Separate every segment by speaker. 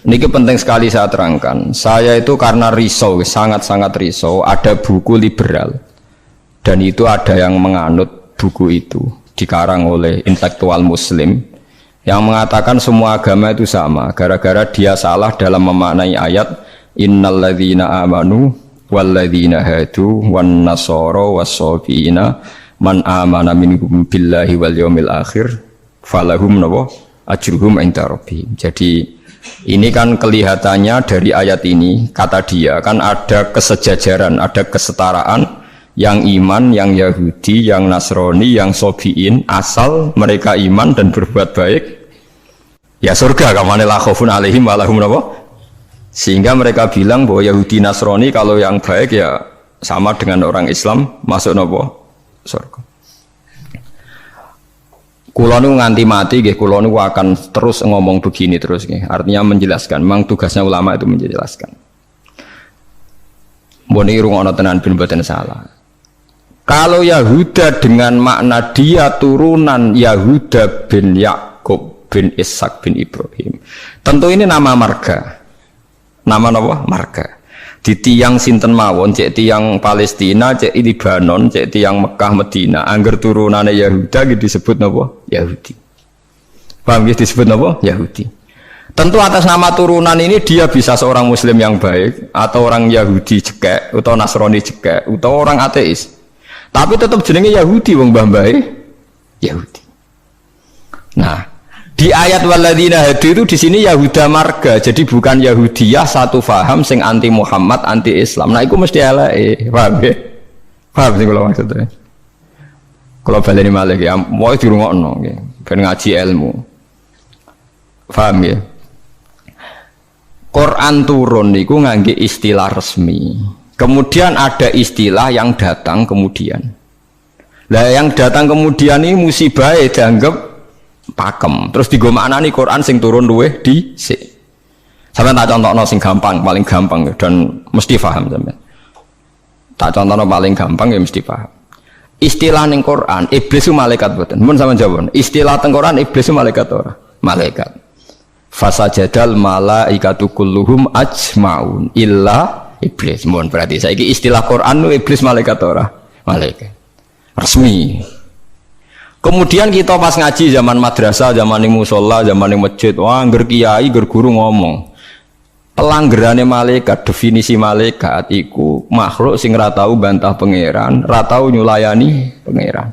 Speaker 1: Niki penting sekali saya terangkan. Saya itu karena risau, sangat-sangat risau. Ada buku liberal dan itu ada yang menganut buku itu dikarang oleh intelektual Muslim yang mengatakan semua agama itu sama. Gara-gara dia salah dalam memaknai ayat innalladzina amanu walladzina hadu wan nasara was-sabiina man amana minhum billahi wal yaumil akhir falahum nawa ajruhum inda rabbihim. Jadi ini kan kelihatannya dari ayat ini, kata dia kan ada kesejajaran, ada kesetaraan yang iman, yang Yahudi, yang Nasrani, yang Sobiin, asal mereka iman dan berbuat baik ya surga, kamane la khaufun alaihim wa lahum nawa. Sehingga mereka bilang bahwa Yahudi Nasrani kalau yang baik ya sama dengan orang Islam masuk nawa surga. Kulo nu nganti mati nggih, kulo nu akan terus ngomong begini terus nggih. Artinya menjelaskan, memang tugasnya ulama itu menjelaskan. Mbok niki rungokno tenan ben mboten salah. Kalau Yahuda dengan makna dia turunan Yahuda bin Yakub bin Ishak bin Ibrahim, tentu ini nama marga. Nama napa? Marga. Di tiang sinten mawon, cek tiang Palestina, cek Libanon, cek tiang Mekah Medina, angger turunane Yahuda gitu disebut napa? Yahudi. Paham gitu disebut napa? Yahudi. Tentu atas nama turunan ini dia bisa seorang Muslim yang baik atau orang Yahudi cekek atau Nasrani cekek atau orang ateis. Tapi tetap jenenge Yahudi wong mbah-mbahe Yahudi. Nah, di ayat walladzina hadu itu di sini Yahuda marga, jadi bukan Yahudiyah satu faham sing anti Muhammad, anti Islam. Nah, itu mesti eleke, paham ya? Paham sing kula maksudnya. Kalau baleni malih ya, mau dirungokno nggih, ben ngaji ilmu. Paham ya? Quran turun niku ngangge istilah resmi. Kemudian ada istilah yang datang kemudian. Lah yang datang kemudian ini musibah dianggap pakem, terus digo maknani Quran sing turun luweh dhisik. Sampeyan tak contohno sing gampang, paling gampang dan mesti paham sampeyan. Tak contohno paling gampang ya mesti paham. Istilah ning Quran, iblis itu malaikat mboten. Mun sampeyan jawab. Istilah teng Quran iblis itu malaikat ora? Malaikat. Fasajadal malaikatu kulluhum ajmaun illa iblis. Mun berarti saiki istilah Quran itu iblis malaikat ora? Malaikat. Resmi. Kemudian kita pas ngaji zaman madrasah, zaman ning musala, zaman ning masjid, wah ngger kiai, ngger guru ngomong. Pelanggerane malaikat, definisi malaikat iku makhluk sing ora tau bantah pangeran, ora tau nyulayani pangeran.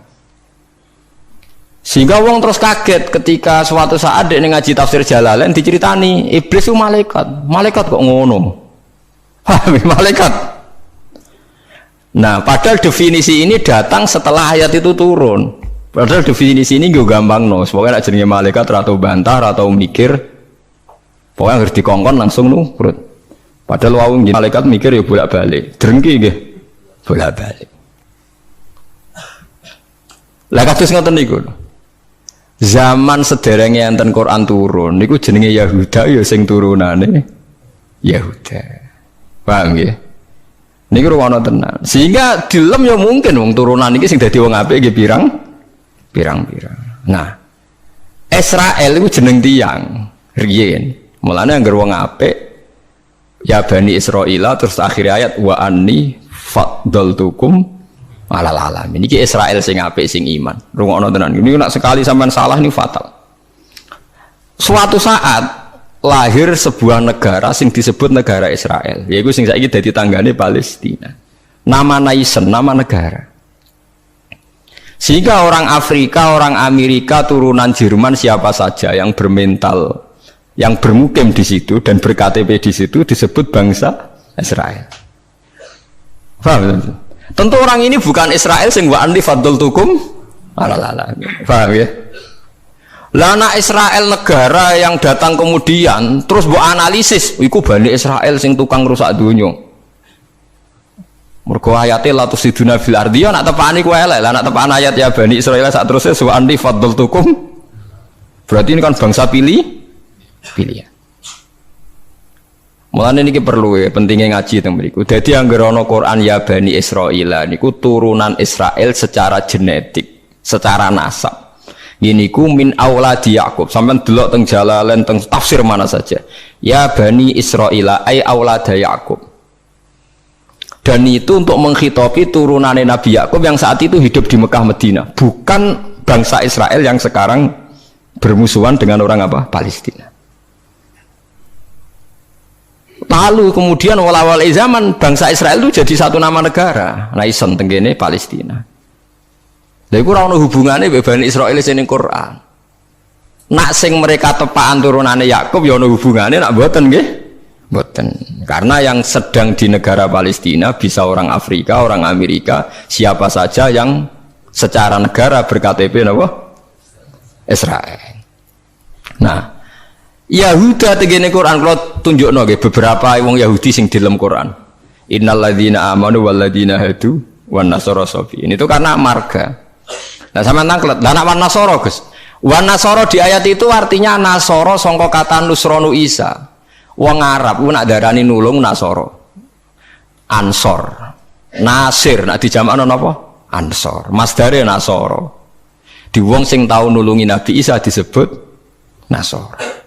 Speaker 1: Sehingga wong terus kaget ketika suatu saat dekne ngaji tafsir Jalalain diceritani iblis itu malaikat. Malaikat kok ngono? Malaikat. Nah, padahal definisi ini datang setelah ayat itu turun. Padahal definisi ini gue gampang no, pokoknya nak jenenge malaikat atau bantah atau mikir, pokoknya harus dikongkon langsung nurut. Padahal wawung malaikat mikir ya bolak balik, drengki gih, bolak balik. Lah kados ngoten niku. Zaman sederenge enten Quran turun, niku jenenge Yahuda ya sing turunane Yahuda. Paham nggih? Niku ruwono tenan. Sehingga dilem ya mungkin wong turunan iki sing dadi wong apik nggih pirang-pirang. Nah, Israel itu jeneng tiang riyen. Mulane anggere wong apik ya Bani Israil terus akhir ayat wa anni faddaltukum alal alamin. Iki Israel sing apik sing iman. Rungokno tenan. Ini nek sekali sampean salah ini fatal. Suatu saat lahir sebuah negara sing disebut negara Israel. Yaiku sing saiki dadi tanggane Palestina. Nama nation, nama negara. Sehingga orang Afrika, orang Amerika, turunan Jerman siapa saja yang bermental, yang bermukim di situ dan ber-KTP di situ disebut bangsa Israel. Paham? Tentu orang ini bukan Israel sing wa anni faddaltukum alal. Paham ya? Lana Israel negara yang datang kemudian terus mbok analisis, iku Bani Israel sing tukang rusak dunya. Mergo ayate la tusiduna fil ardi ya nak tepani ku elek lah, nak tepani ayat ya Bani Israil sak terusé wa anni faddaltukum. Berarti ini kan bangsa pilihan. Mulane niki perlu ya pentingnya ngaji teng mriku. Dadi anggere ana Quran ya Bani Israil niku turunan Israel secara genetik, secara nasab. Ini ku min auladi Yakub. Sampai delok teng Jalalain teng tafsir mana saja. Ya bani Israila ay aulada Yakub. Dan itu untuk menghitopi turunannya Nabi Yakub yang saat itu hidup di Mekah Medina, bukan bangsa Israel yang sekarang bermusuhan dengan orang apa? Palestina. Lalu kemudian awal-awal zaman bangsa Israel itu jadi satu nama negara. Nah isen tenggene Palestina. Lha iku ora ono hubungane mbek Bani Israil sing Quran. Nak sing mereka tepaan turunane Yakub ya ono hubungane, nak mboten nggih? Mboten. Karena yang sedang di negara Palestina bisa orang Afrika, orang Amerika, siapa saja yang secara negara berKTP napa? Israel. Nah, Yahuda tegene Quran kula tunjukno nggih beberapa wong Yahudi sing di dalam Quran. Innalladzina amanu walladzina hadu wan nasara safi. Ini itu karena marga. Nah sama tangklet, lah nak wan nasara Gus. Wan nasara di ayat itu artinya nasara sangka kata nusronu Isa. Wong Arab ku nak darani nulung nasara. Ansor. Nasir nak dijamakno napa? Ansor. Masdare nasara. Di wong sing tau nulungi Nabi Isa disebut nasara.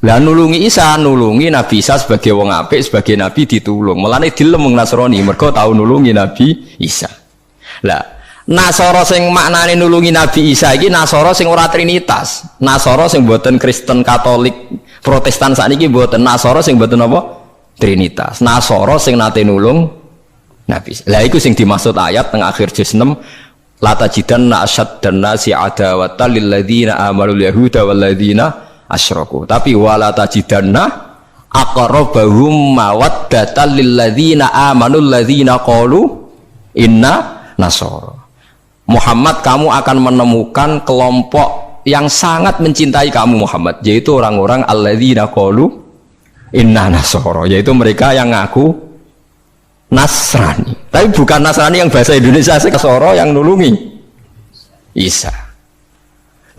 Speaker 1: Lah nulungi Isa, nulungi Nabi Isa sebagai wong apik, sebagai nabi ditulung. Mulane dilem wong Nasrani mergo tau nulungi Nabi Isa. Lah Nasara sing maknane nulungi Nabi Isa iki Nasara sing ora trinitas. Nasara sing mboten Kristen Katolik Protestan sakniki mboten. Nasara sing mboten apa? Trinitas. Nasara sing nate nulung Nabi Isa. Lah iku sing dimaksud ayat teng akhir juz 6 la tajidanna asyaddan nasi adawatan lil ladzina amanu yahuda wal ladzina asyraku. Tapi wala tajidanna aqrabahum mawaddatan lil ladzina amanu alladzina qalu inna nasara. Muhammad, kamu akan menemukan kelompok yang sangat mencintai kamu Muhammad, yaitu orang-orang alladzina qalu inna nasara, yaitu mereka yang ngaku Nasrani. Tapi bukan Nasrani yang bahasa Indonesia sih, Nasara yang nulungi Isa.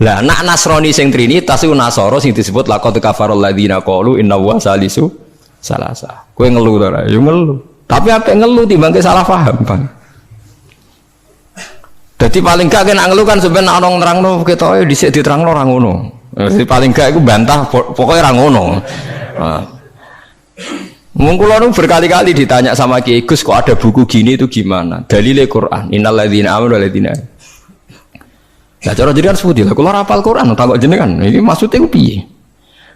Speaker 1: Lah nak Nasrani sing trinitas iku Nasara sing disebut laqad kafarul ladzina qalu inna wa salisu salasa. Kowe ngelu to ora? Yo ngelu. Tapi apa ngelu timbangke salah paham, Bang. Jadi paling gak kena ngelu kan sebenarnya orang nerangno ketoke dhisik diterangno ora ngono. Jadi paling gak iku bantah pokoknya ora ngono. Mung kula nu berkali-kali ditanya sama Kiai Gus kok ada buku gini itu gimana? Dalile Quran. Innal ladzina amanu wal ladzina. Lah cara jenengan sepundi lho kula ora hafal Quran takok jenengan. Iki maksudnya ku piye?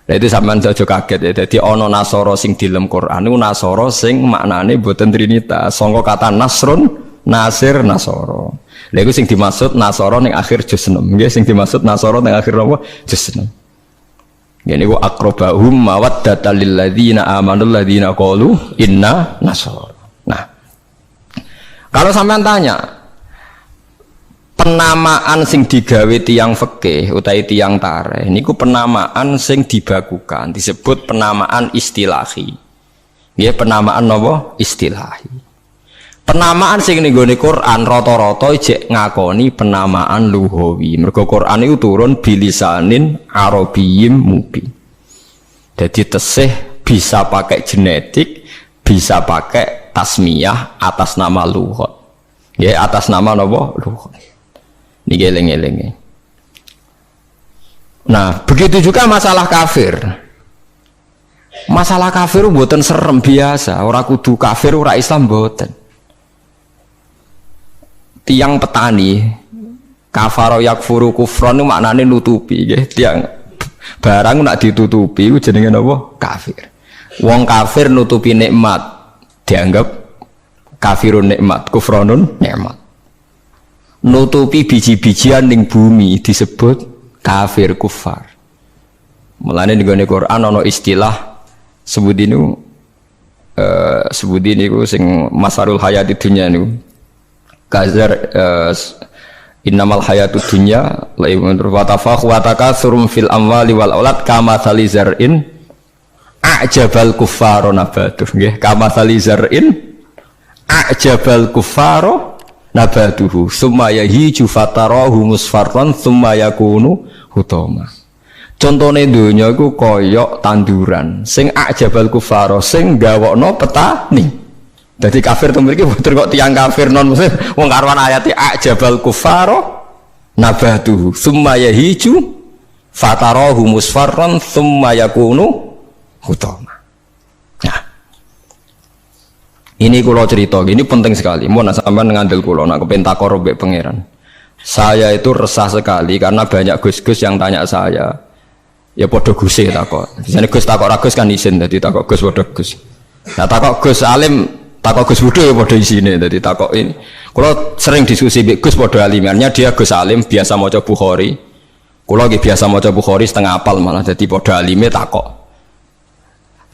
Speaker 1: Lah itu sampean aja kaget ya. Dadi ana Nasara sing di dalam Quran niku Nasara sing maknane boten trinitas. Sangka kata Nasrun, Nasir, Nasara. Lha iku sing dimaksud Nasara ning akhir juz 6. Nggih sing dimaksud Nasara ning akhir apa? Juz 6. Ngene iku aqrabahum mawaddatan lil ladzina amanu ladzina qalu inna nasara. Nah, kalau sampean tanya penamaan sing digawe tiyang fikih utawi tiyang tarikh niku penamaan sing dibakukan disebut penamaan istilahi. Nggih penamaan napa? Istilahi. Penamaan sing ning gone Quran rata-rata jek ngakoni penamaan lughawi. Mergo Quran itu turun bilisanin arabiyyim mubin. Jadi tesih bisa pakai genetik, bisa pakai tasmiyah atas nama lughat. Ya atas nama napa? Lughat. Niki eling-eling. Nah, begitu juga masalah kafir. Masalah kafir mboten serem biasa, ora kudu kafir ora Islam mboten. Tiang petani kafaro yakfuru kufron itu maknanya nutupi ya. Tiang barang nak ditutupi itu jenenge apa? Kafir. Wong kafir nutupi nikmat dianggap kafirun nikmat, kufronun nikmat. Nutupi biji-bijian ning bumi disebut kafir kufar. Mulane ning Quran ana istilah sebut ini sing masarul hayati dunya niku. Kazar innamal hayatud dunya laibun wa takatsum fil amwali wal aulad kama salizar'in a'jabal kuffara nabatuh nggih kama salizar'in a'jabal kuffara nabatuhu summa yahiju fatarahu musfarran summa yakunu hutama. Contone donya iku kaya tanduran sing a'jabal kuffara sing gawokno petani. Jadi kafir itu memiliki betul kok tiang kafir non muslim wong karuan ayat ajabal kufaro nabatuhu tsumma yahiju fatarahu musfarran tsumma yakunu hutama. Nah, ini kula cerita, ini penting sekali. Mun sampean ngandel kula nak kepen takor mbek pangeran. Saya itu resah sekali karena banyak gus-gus yang tanya saya. Ya padha guse takok. Biasane Gus takok ra Gus kan isin, dadi takok Gus padha Gus. Nah takok Gus alim, takok Gus Budhe ya padha isine, dadi takok ini. Kula sering diskusi mbek Gus padha alimannya, dia Gus alim biasa maca Bukhari. Kula nggih biasa maca Bukhari setengah apal malah, dadi padha alime takok.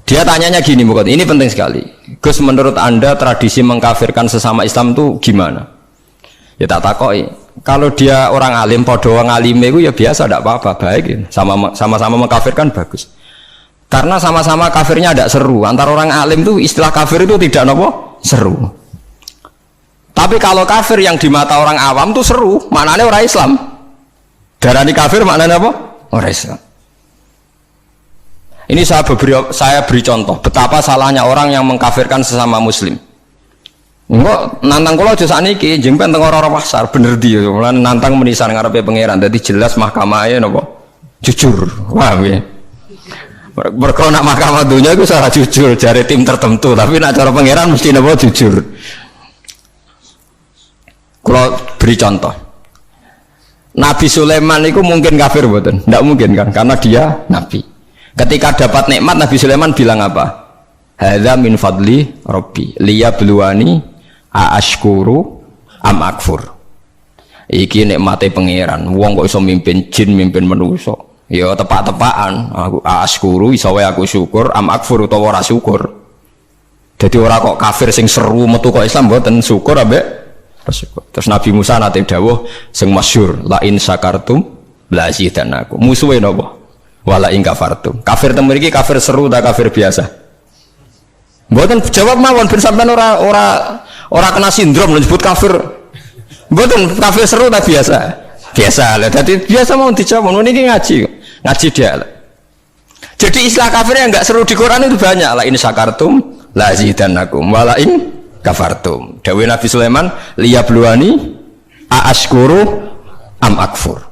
Speaker 1: Dia tanyanya gini, bukan ini penting sekali. Gus, menurut Anda tradisi mengkafirkan sesama Islam itu gimana? Ya tak takoki. Kalau dia orang alim, podo orang alim itu ya biasa, tidak apa-apa, baik ya. Sama-sama mengkafirkan bagus. Karena sama-sama kafirnya tidak seru. Antara orang alim itu istilah kafir itu tidak nopo seru. Tapi kalau kafir yang di mata orang awam itu seru, maknanya orang Islam. Darani kafir maknanya apa? Orang Islam. Ini saya beri contoh betapa salahnya orang yang mengkafirkan sesama Muslim. Enggak nantang kula aja sakniki jeng ben teng ora pasar bener di mulane nantang menisan ngarepe pangeran dadi jelas mahkamahe napa jujur. Wah piye. Mergo nak mahkamah dunya iku salah jujur jare tim tertentu tapi nak cara pangeran mesti napa jujur. Kula beri contoh. Nabi Sulaiman itu mungkin kafir mboten? Ndak mungkin kan karena dia nabi. Ketika dapat nikmat Nabi Sulaiman bilang apa? Hadza min fadli rabbi liyabluwani aashkuru am akfur. Iki nikmate pangeran. Wong kok iso mimpin jin, mimpin manusa. Ya tepak-tepakan. Aku aashkuru iso wae aku syukur, am akfur utawa ora syukur. Jadi ora kok kafir sing seru metu kok Islam mboten syukur ambek syukur. Terus Nabi Musa nate dawuh sing masyhur, la in syakartum la zidanakum. Musuhe napa? Wala in kafartum. Kafir teng mriki kafir seru ta kafir biasa? Mboten jawab mawon ben sampean ora kena sindrom disebut kafir. Mboten kafir seru ta biasa? Biasa lah. Dadi biasa mau dijawab niki ngaji dia. Jadi istilah kafir yang enggak seru di Quran itu banyak. La in syakartum la zidanakum wala in kafartum. Dawuh Nabi Sulaiman liyabluwani aashkuru am akfur.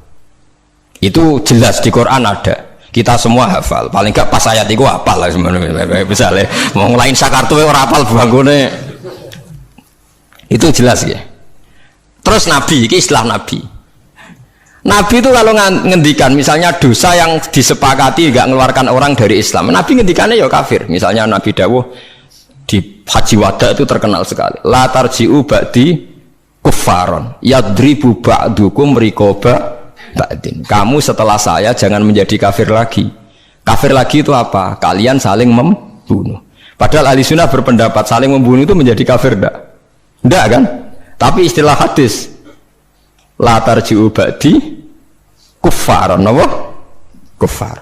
Speaker 1: Itu jelas di Quran ada. Kita semua hafal, paling enggak pas ayat itu hafal lah sebenarnya. Misalnya mau ngelain sakartu orang hafal bangunnya itu jelas ya. Terus Nabi, ini istilah Nabi. Nabi itu kalau ngendikan misalnya dosa yang disepakati enggak mengeluarkan orang dari Islam, Nabi ngendikannya ya kafir. Misalnya Nabi dawuh di Haji Wada itu terkenal sekali. La tarji'u ba'di kuffaron yadribu ba'dukum riqaba ba'din. Kamu setelah saya jangan menjadi kafir lagi. Kafir lagi itu apa? Kalian saling membunuh. Padahal ahli sunnah berpendapat saling membunuh itu menjadi kafir enggak? Enggak kan? Tapi istilah hadis la tarji'u ba'di kuffaron, apa? Kuffar.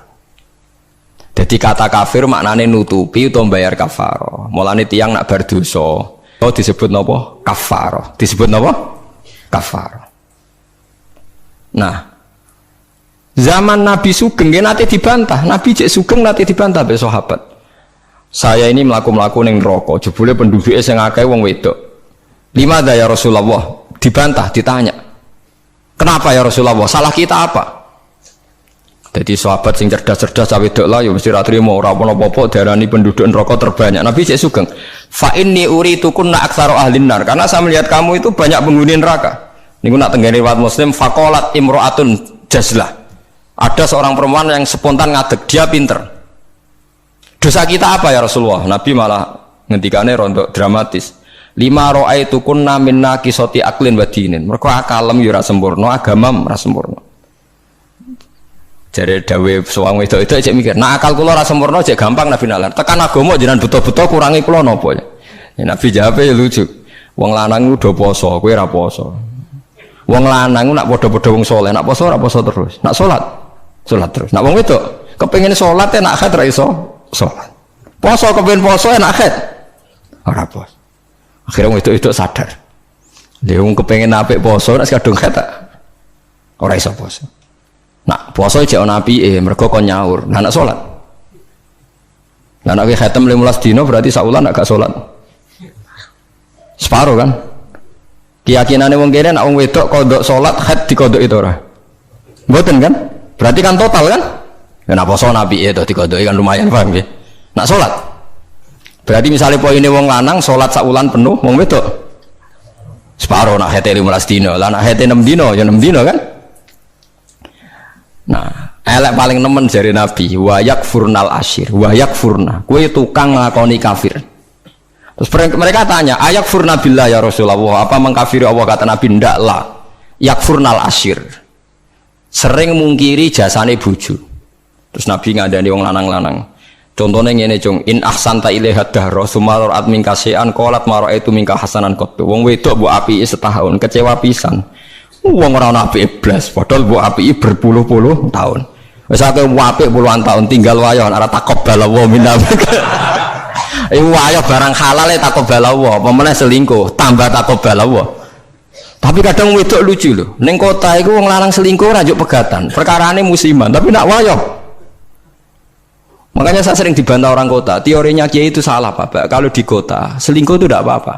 Speaker 1: Jadi kata kafir maknanya nutupi atau bayar kafaroh. Mulane tiang nak berdosa disebut napa? Kafaroh. Disebut napa? Kafaroh. Nah, zaman Nabi Sugeng nanti dibantah. Nabi cek Sugeng nanti dibantah be sahabat. Saya ini melaku-melaku ning neraka, jebule penduduknya sing akeh wong wedok. Limadza ya Rasulullah? Dibantah, ditanya. Kenapa ya Rasulullah? Salah kita apa? Jadi sahabat sing cerdas-cerdas cawe wedok lah ya mesti ra trimo ora apa-apa diarani penduduk neraka terbanyak. Nabi cek Sugeng. Fa inni uritukunna aktsaru ahlin nar. Karena saya melihat kamu itu banyak penghuni neraka. Niku nak tenggene riwayat Muslim faqalat imra'atun jazlah. Ada seorang perempuan yang spontan ngadeg, dia pinter. Dosa kita apa ya Rasulullah? Nabi malah ngendikane rontok dramatis. Lima ra'aitukunna minna qisati aqlin wa dinin. Mergo akalem yo ora sempurna, agama ora sempurna. Jare dawe suwang wedok-wedok cek mikir, nah akal kula ora sempurna cek gampang Nabi nalar. Tekan agama jenengan buta-buta kurangi kula napa ya? Ya Nabi jawab ya lucu. Wong lanang udah poso, kowe ora poso. Wong lanang nak padha-padha wong saleh, nak poso ora poso terus. Nak salat terus. Nak wong wedok kepengin salat enak akeh ra iso salat. Poso kepengin poso enak akeh. Ora poso. Akhirnya wong wedok sadar. Lha wong kepengin apik poso nek kadung kata ora iso poso. Nak poso jek ana apike mergo kon nyaur. Nah nak salat. Nah nek khatam 15 dina berarti saulan gak salat. Separo kan? Keyakinane wong kene nek wong wedok kodok salat haid dikodok itu ora. Mboten kan? Berarti kan total kan? Ya napa poso nabi itu dikodoki kan lumayan paham nggih. Nak salat. Berarti misalnya poine wong lanang salat sak wulan penuh, wong wedok separo nak hete 15 dino, lah nak hete 6 dino ya 6 dino kan? Nah, elek paling nemen jari Nabi, wa yakfurnal asyir, wa yakfurna. Kowe tukang nglakoni kafir. Terus mereka tanya, ayak furna billah ya Rasulullah, apa mengkafiri Allah? Kata Nabi, ndak lah. Yakfurnal asyir. Sering mungkiri jasane bojo. Terus Nabi ngadani wong lanang-lanang. Contohnya ngene cung, in ahsanta ilaiha dahra summa ra'at min kasean qalat ma ra'aitu minka hasanan qattu. Wong wedok mbok apiki setahun, kecewa pisan. Wong ora ana apike blas, padahal mbok apiki berpuluh-puluh tahun. Wis akeh apik puluhan tahun tinggal wayo ora taqabbal wa minna. Wayo barang halal taqabbal wa, apa meneh selingkuh tambah taqabbal wa. Tapi kadang wedok lucu lho, ning kota iku wong lanang selingkuh ora njuk pegatan. Perkarane musiman, tapi nak wayo. Makanya saya sering dibantah orang kota, teorinya Kiai itu salah Pak. Kalau di kota, selingkuh itu tidak apa-apa.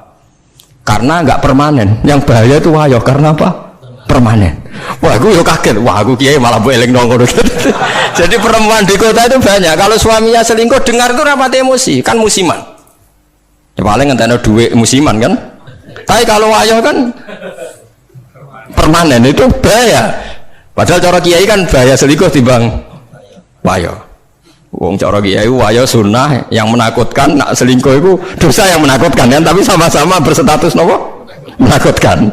Speaker 1: Karena nggak permanen. Yang bahaya itu wayo, karena apa? Permanen. Wah, aku kaget. Wah, aku Kiai malah boleh nongol. Jadi perempuan di kota itu banyak. Kalau suaminya selingkuh, dengar itu rapat emosi, kan musiman. Ya paling ngenteni duit musiman kan. Tapi kalau wayo kan permanen, itu bahaya. Padahal cara Kiai kan bahaya selingkuh timbang wayo. Wong cara Kiai wayo sunnah yang menakutkan, nak selingkuh itu dosa yang menakutkan kan, tapi sama-sama berstatus nopo menakutkan.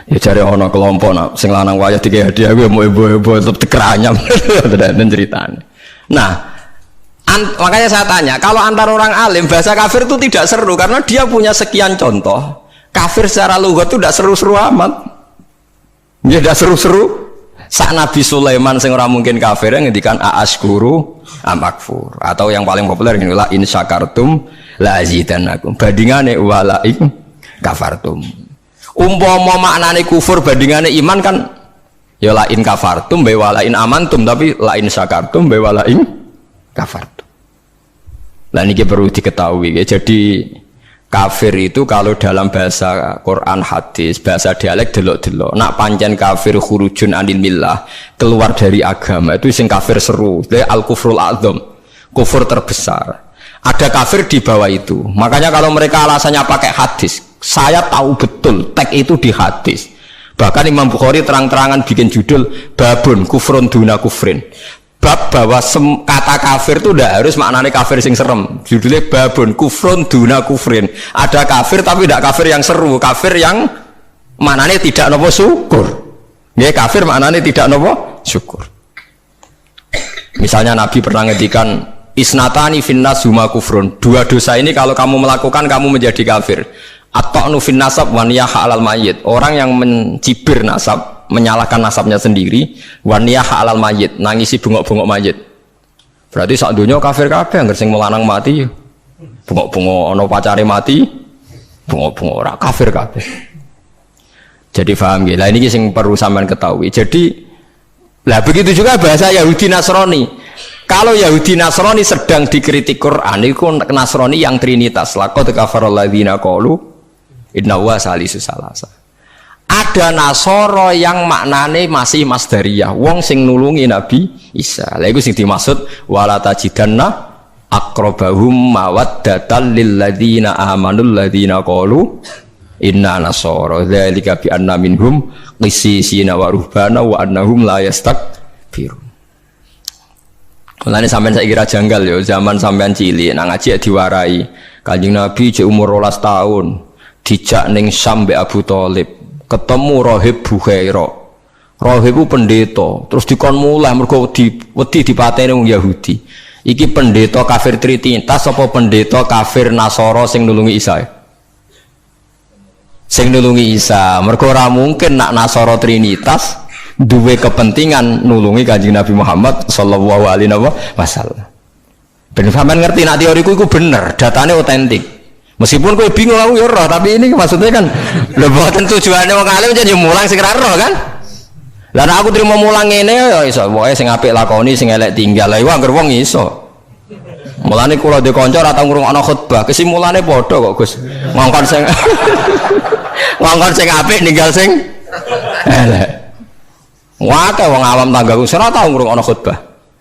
Speaker 1: Ya cari ono kelompok nak sing lanang wayo tiga hadiah gue mau ibu-ibu tetap dikeranyam dan ceritanya. Nah, makanya saya tanya, kalau antar orang alim bahasa kafir itu tidak seru karena dia punya sekian contoh. Kafir secara lughat itu tidak seru-seru amat. Ya tidak seru-seru. Sak Nabi Sulaiman sing ora mungkin kafir ngendikan aaskuru amakfur, atau yang paling populer ini la in syakartum la azidannakum. Bandingane wala in kafartum. Umpama maknane kufur bandingane iman kan ya la in kafartum be wala in amantum, tapi la in syakartum be wala in kafartum. Lah niki perlu diketahui ya. Jadi kafir itu kalau dalam bahasa Quran hadis, bahasa dialek delok-delok. Nak pancen kafir khurujun anil millah, keluar dari agama, itu sing kafir seru. Dia al-kufrul a'dzam, kufur terbesar. Ada kafir di bawah itu. Makanya kalau mereka alasannya pakai hadis, saya tahu betul teks itu di hadis. Bahkan Imam Bukhari terang-terangan bikin judul babun kufrun duna kufrin. Bab bahwa kata kafir itu tidak harus maknanya kafir sing serem. Judulnya babun kufrun duna kufrin. Ada kafir tapi tidak kafir yang seru, kafir yang maknanya tidak nopo syukur. Ya kafir maknanya tidak nopo syukur. Misalnya Nabi pernah ngendikan isnatani finnas huma kufrun. Dua dosa ini kalau kamu melakukan kamu menjadi kafir. At-ta'nu fin nasab wa niyaha 'alal mayyit. Orang yang mencibir nasab, menyalahkan nasabnya sendiri, wa niyaha 'alal mayyit, nangisi bengok-bengok mayit. Berarti sak donya kafir kabeh anggere sing melanang mati. Bengok-bengok ana pacare mati, bengok-bengok ora kafir kabeh. Jadi paham nggih. Lah ini sing perlu sampean ketahui. Jadi lah begitu juga bahasa Yahudi Nasrani. Kalau Yahudi Nasrani sedang dikritik Quran, itu Nasrani yang trinitas. Laqad kafaral ladzina qalu inna huwa salisu salasa. Ada Nasoro yang maknane masih masdariyah, wong sing nulungi Nabi Isa. Lha iku sing dimaksud wala tajidanna aqrabahum mawaddatan lil ladzina amanul ladzina qalu inna nasara dzalika bi anna minhum qissisina wa ruhbana wa annahum la yastakbirun. Mulane sampean saiki kira janggal yo, zaman sampean cilik nang ngaji diwarai. Kanjeng Nabi jek umur 12 tahun, dijak ning Syam mbek Abu Thalib, ketemu Rahib Bukhaira. Rahib ku pendeta, terus dikon mulai mergo wedi dipateni wong Yahudi. Iki pendeta kafir trinitas apa pendeta kafir Nasara sing nulungi Isa? Sing nulungi Isa, mergo ora mungkin nak Nasara trinitas duwe kepentingan nulungi Kanjeng Nabi Muhammad sallallahu alaihi wasallam. Ben sampean ngerti nak teoriku iku bener, datane otentik. Meskipun kowe bingung aku ya roh, tapi ini maksudnya kan lho boten tujuane wong alim jan yo mulang sing ra roh kan. Lah nek aku trimo mulang ngene ya iso, pokoke sing apik lakoni, sing elek tinggal. Lah iku anggere wong iso. Mulane kula dhe kanca ora tau ngrungokno khutbah, kesimulane padha kok Gus. Ngongkon sing Ngongkon sing apik ninggal sing elek. Wae wong awam tanggaku ora tau ngrungokno khutbah.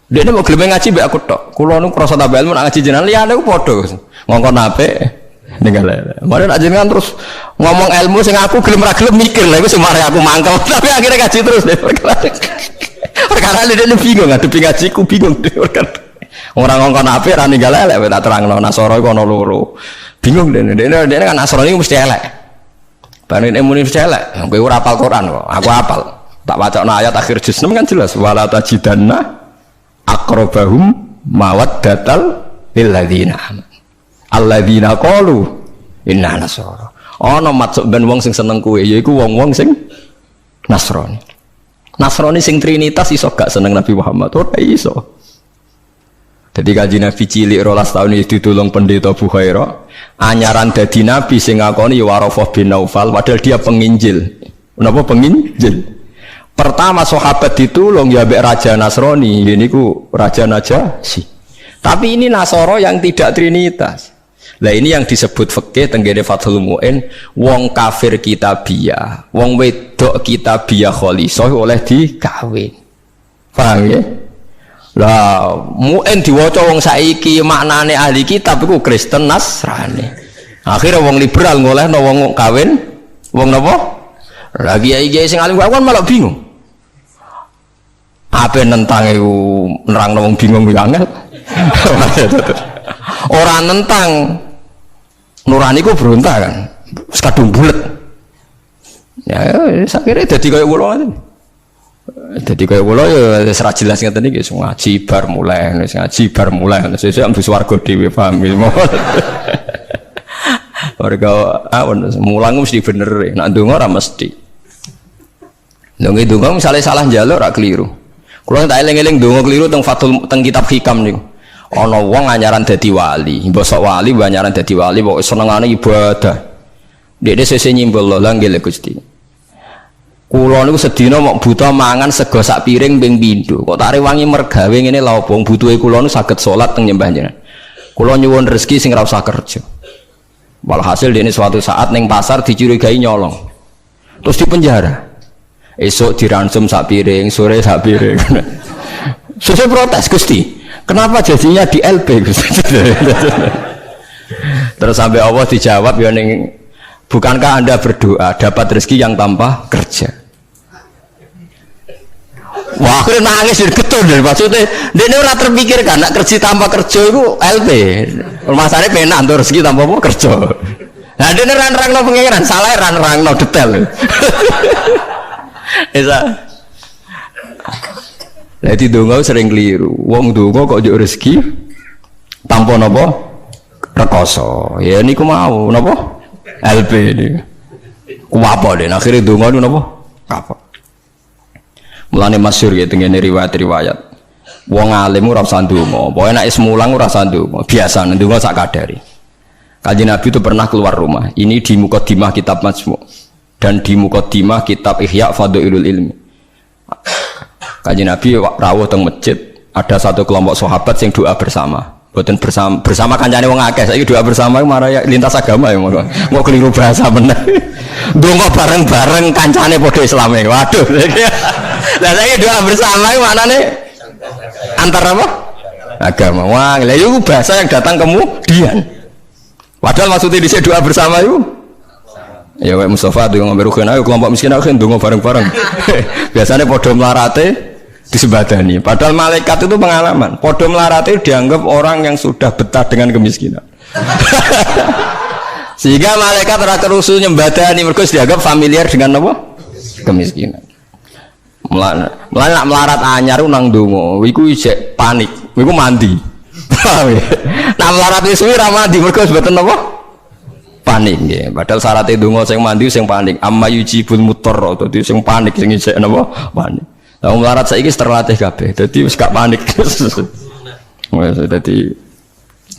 Speaker 1: Dekne mau gelem ngaji mbek aku tok. Kula nu krasa tambah ilmu ngaji jenengan liyane ku padha. Ngongkon apik ninggal elek. Mare nek jenengan terus ngomong ilmu sing aku gelem ra gelem mikir lha iku semare aku mangkel. Tapi akhirnya ngaji terus deh. Perkara dia bingung ngadepi ngajiku bingung orang ngongkon apik ra ninggal elek tak terangno Nasara iku ana loro. Bingung dene kan Nasara iki mesti elek. Bareng muni mesti elek. Kowe ora hafal Quran kok. Aku hafal. Tak wacana ayat akhir juz 6 kan jelas wala tajidanna aqrabahum mawaddatal lil ladzina alladzina qalu inna nasara. Ana maksud ben wong sing seneng kowe yaiku wong-wong sing Nasrani. Nasrani sing Trinitas iso gak seneng Nabi Muhammad ora iso. Jadi kaji Nabi cilik 12 tahun itu ditulung pendeta Bukhaira anyaran dadi Nabi sing ngakoni Warafah bin Naufal padahal dia penginjil. Kenapa penginjil? Pertama sahabat ditulung ya mbek Raja Nasrani, ini ku Raja Najasyi. Tapi ini Nasara yang tidak Trinitas. Lah ini yang disebut fikih tenggene Fathul Mu'in, wong kafir kitabiyah, wong wedok kitabiyah khalisah oleh dikawin. Paham ya? Lah Mu'in diwaca wong saiki maknane ahli kitab iku Kristen Nasrani. Akhirnya wong liberal ngolehno wong kawin wong napa? Lagi kiai sing alim kan malah bingung. Apa nentang iku nerangno wong bingung yo angel. Ora nentang nurani ku berontak kan. Wis kadung bulet. Ya akhirnya dadi kaya kula ngoten. Dadi kaya kula ya wis ra jelas ngeten iki ngaji bar mulai, ngaji bar mulai. Sesuk ambu swarga dhewe paham iki. Warga awon mulang mesti bener, nek ndonga ora mesti. Lha nggih ndonga misale salah njaluk ora keliru. Kula tak eling-eling ndonga keliru teng kitab hikam niku. Ana wong anyaran dadi wali, mbok sok wali mbok anyaran dadi wali pokoke senengane ibadah. Dekne sesuk nyimbol lho nggih Gusti. Kula niku sedina mok buta mangan sego sak piring ping pindho. Kok tak rewangi mergawe ngene lha opo butuhe kula niku saged salat teng nyembah jenengan. Kula nyuwun rezeki sing ora usah kerja. Walhasil dekne suatu saat ning pasar dicurigai nyolong. Terus dipenjara. Esok diransum sak piring, sore sak piring. Sesuk protes Gusti. Kenapa jadinya di LP Gusti? Terus sampai Allah dijawab ya ning bukankah Anda berdoa dapat rezeki yang tanpa kerja? Wah, akhirnya nangis getul deh maksudnya. Dia ora terpikirkan nak kerja tanpa kerja itu LP. Masalahnya penak untuk rezeki tanpa apa kerja. Nah dia nerang-nerang pengiran salah nerang detail. Esa. Lagi donga sering keliru. Wong donga kok njuk rezeki tanpa napa rekoso. Ya niku mau napa? LP ini. Ku apa den akhire donga niku napa? Apa? Mulane masyhur ya tengene riwayat-riwayat. Wong alim ora usah ndonga. Pokoke nek is mulang ora usah ndonga. Biasa ndonga sak kadari. Kanjeng Nabi itu pernah keluar rumah. Ini di Muqaddimah kitab Majmu' dan di Muqaddimah kitab Ihya Fadhailul Ilmi. Kanjeng Nabi rawuh teng masjid, ada satu kelompok sahabat yang doa bersama. Boten bersama kancane wong akeh. Saiki doa bersama marah lintas agama ya monggo. Kok keliru bahasa bener. Donga bareng-bareng kancane padha Islame. Waduh. Lah saiki doa bersama iki maknane antar apa? Agama. Wah, lha itu bahasa yang datang kemudian. Padahal maksudnya dhisik doa bersama itu ya kayak Mustafa tuh ngomong berukan ayo kelompok miskin aku ndonga bareng-bareng. Biasanya podo melarate disebadani. Padahal malaikat itu pengalaman. Podo melarate dianggap orang yang sudah betah dengan kemiskinan. Sehingga malaikat ora kerusu nyembadani mergo dianggap familiar dengan apa? Kemiskinan. Melarat anyar nang ndonga, iku isih panik. Iku mandi. Nah melarat wis suwi ra mandi mergo mboten apa? Panik nggih. Padahal syarat donga sing mandi sing panik. Amma yujibul mutarra dadi sing panik sing isih napa? Panik. Lah melarat saiki terlatih kabeh. Dadi wis gak panik. Wes dadi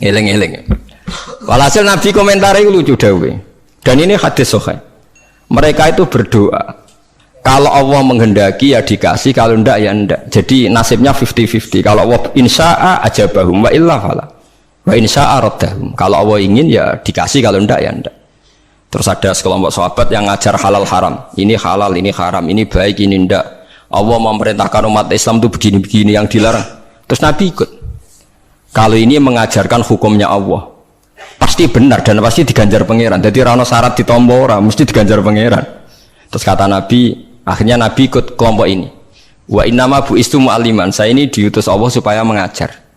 Speaker 1: eling-eling. Walhasil Nabi komentar itu lucu dawuhe. Dan ini hadis sahih. Mereka itu berdoa. Kalau Allah menghendaki ya dikasih, kalau ndak ya ndak. Jadi nasibnya 50-50. Kalau Allah insya'a ajabahum wa illa fala. Wa insya'a raddahum. Kalau Allah ingin ya dikasih, kalau ndak ya ndak. Terus ada sekelompok sahabat yang ngajar halal haram. Ini halal, ini haram, ini baik, ini ndak. Allah memerintahkan umat Islam itu begini-begini yang dilarang. Terus Nabi ikut. Kalau ini mengajarkan hukumnya Allah, pasti benar dan pasti diganjar pangeran. Jadi rano syarat ditompo ora, mesti diganjar pangeran. Terus kata Nabi, akhirnya Nabi ikut kelompok ini. Wa innama bu'istu mu'alliman. Saya ini diutus Allah supaya mengajar.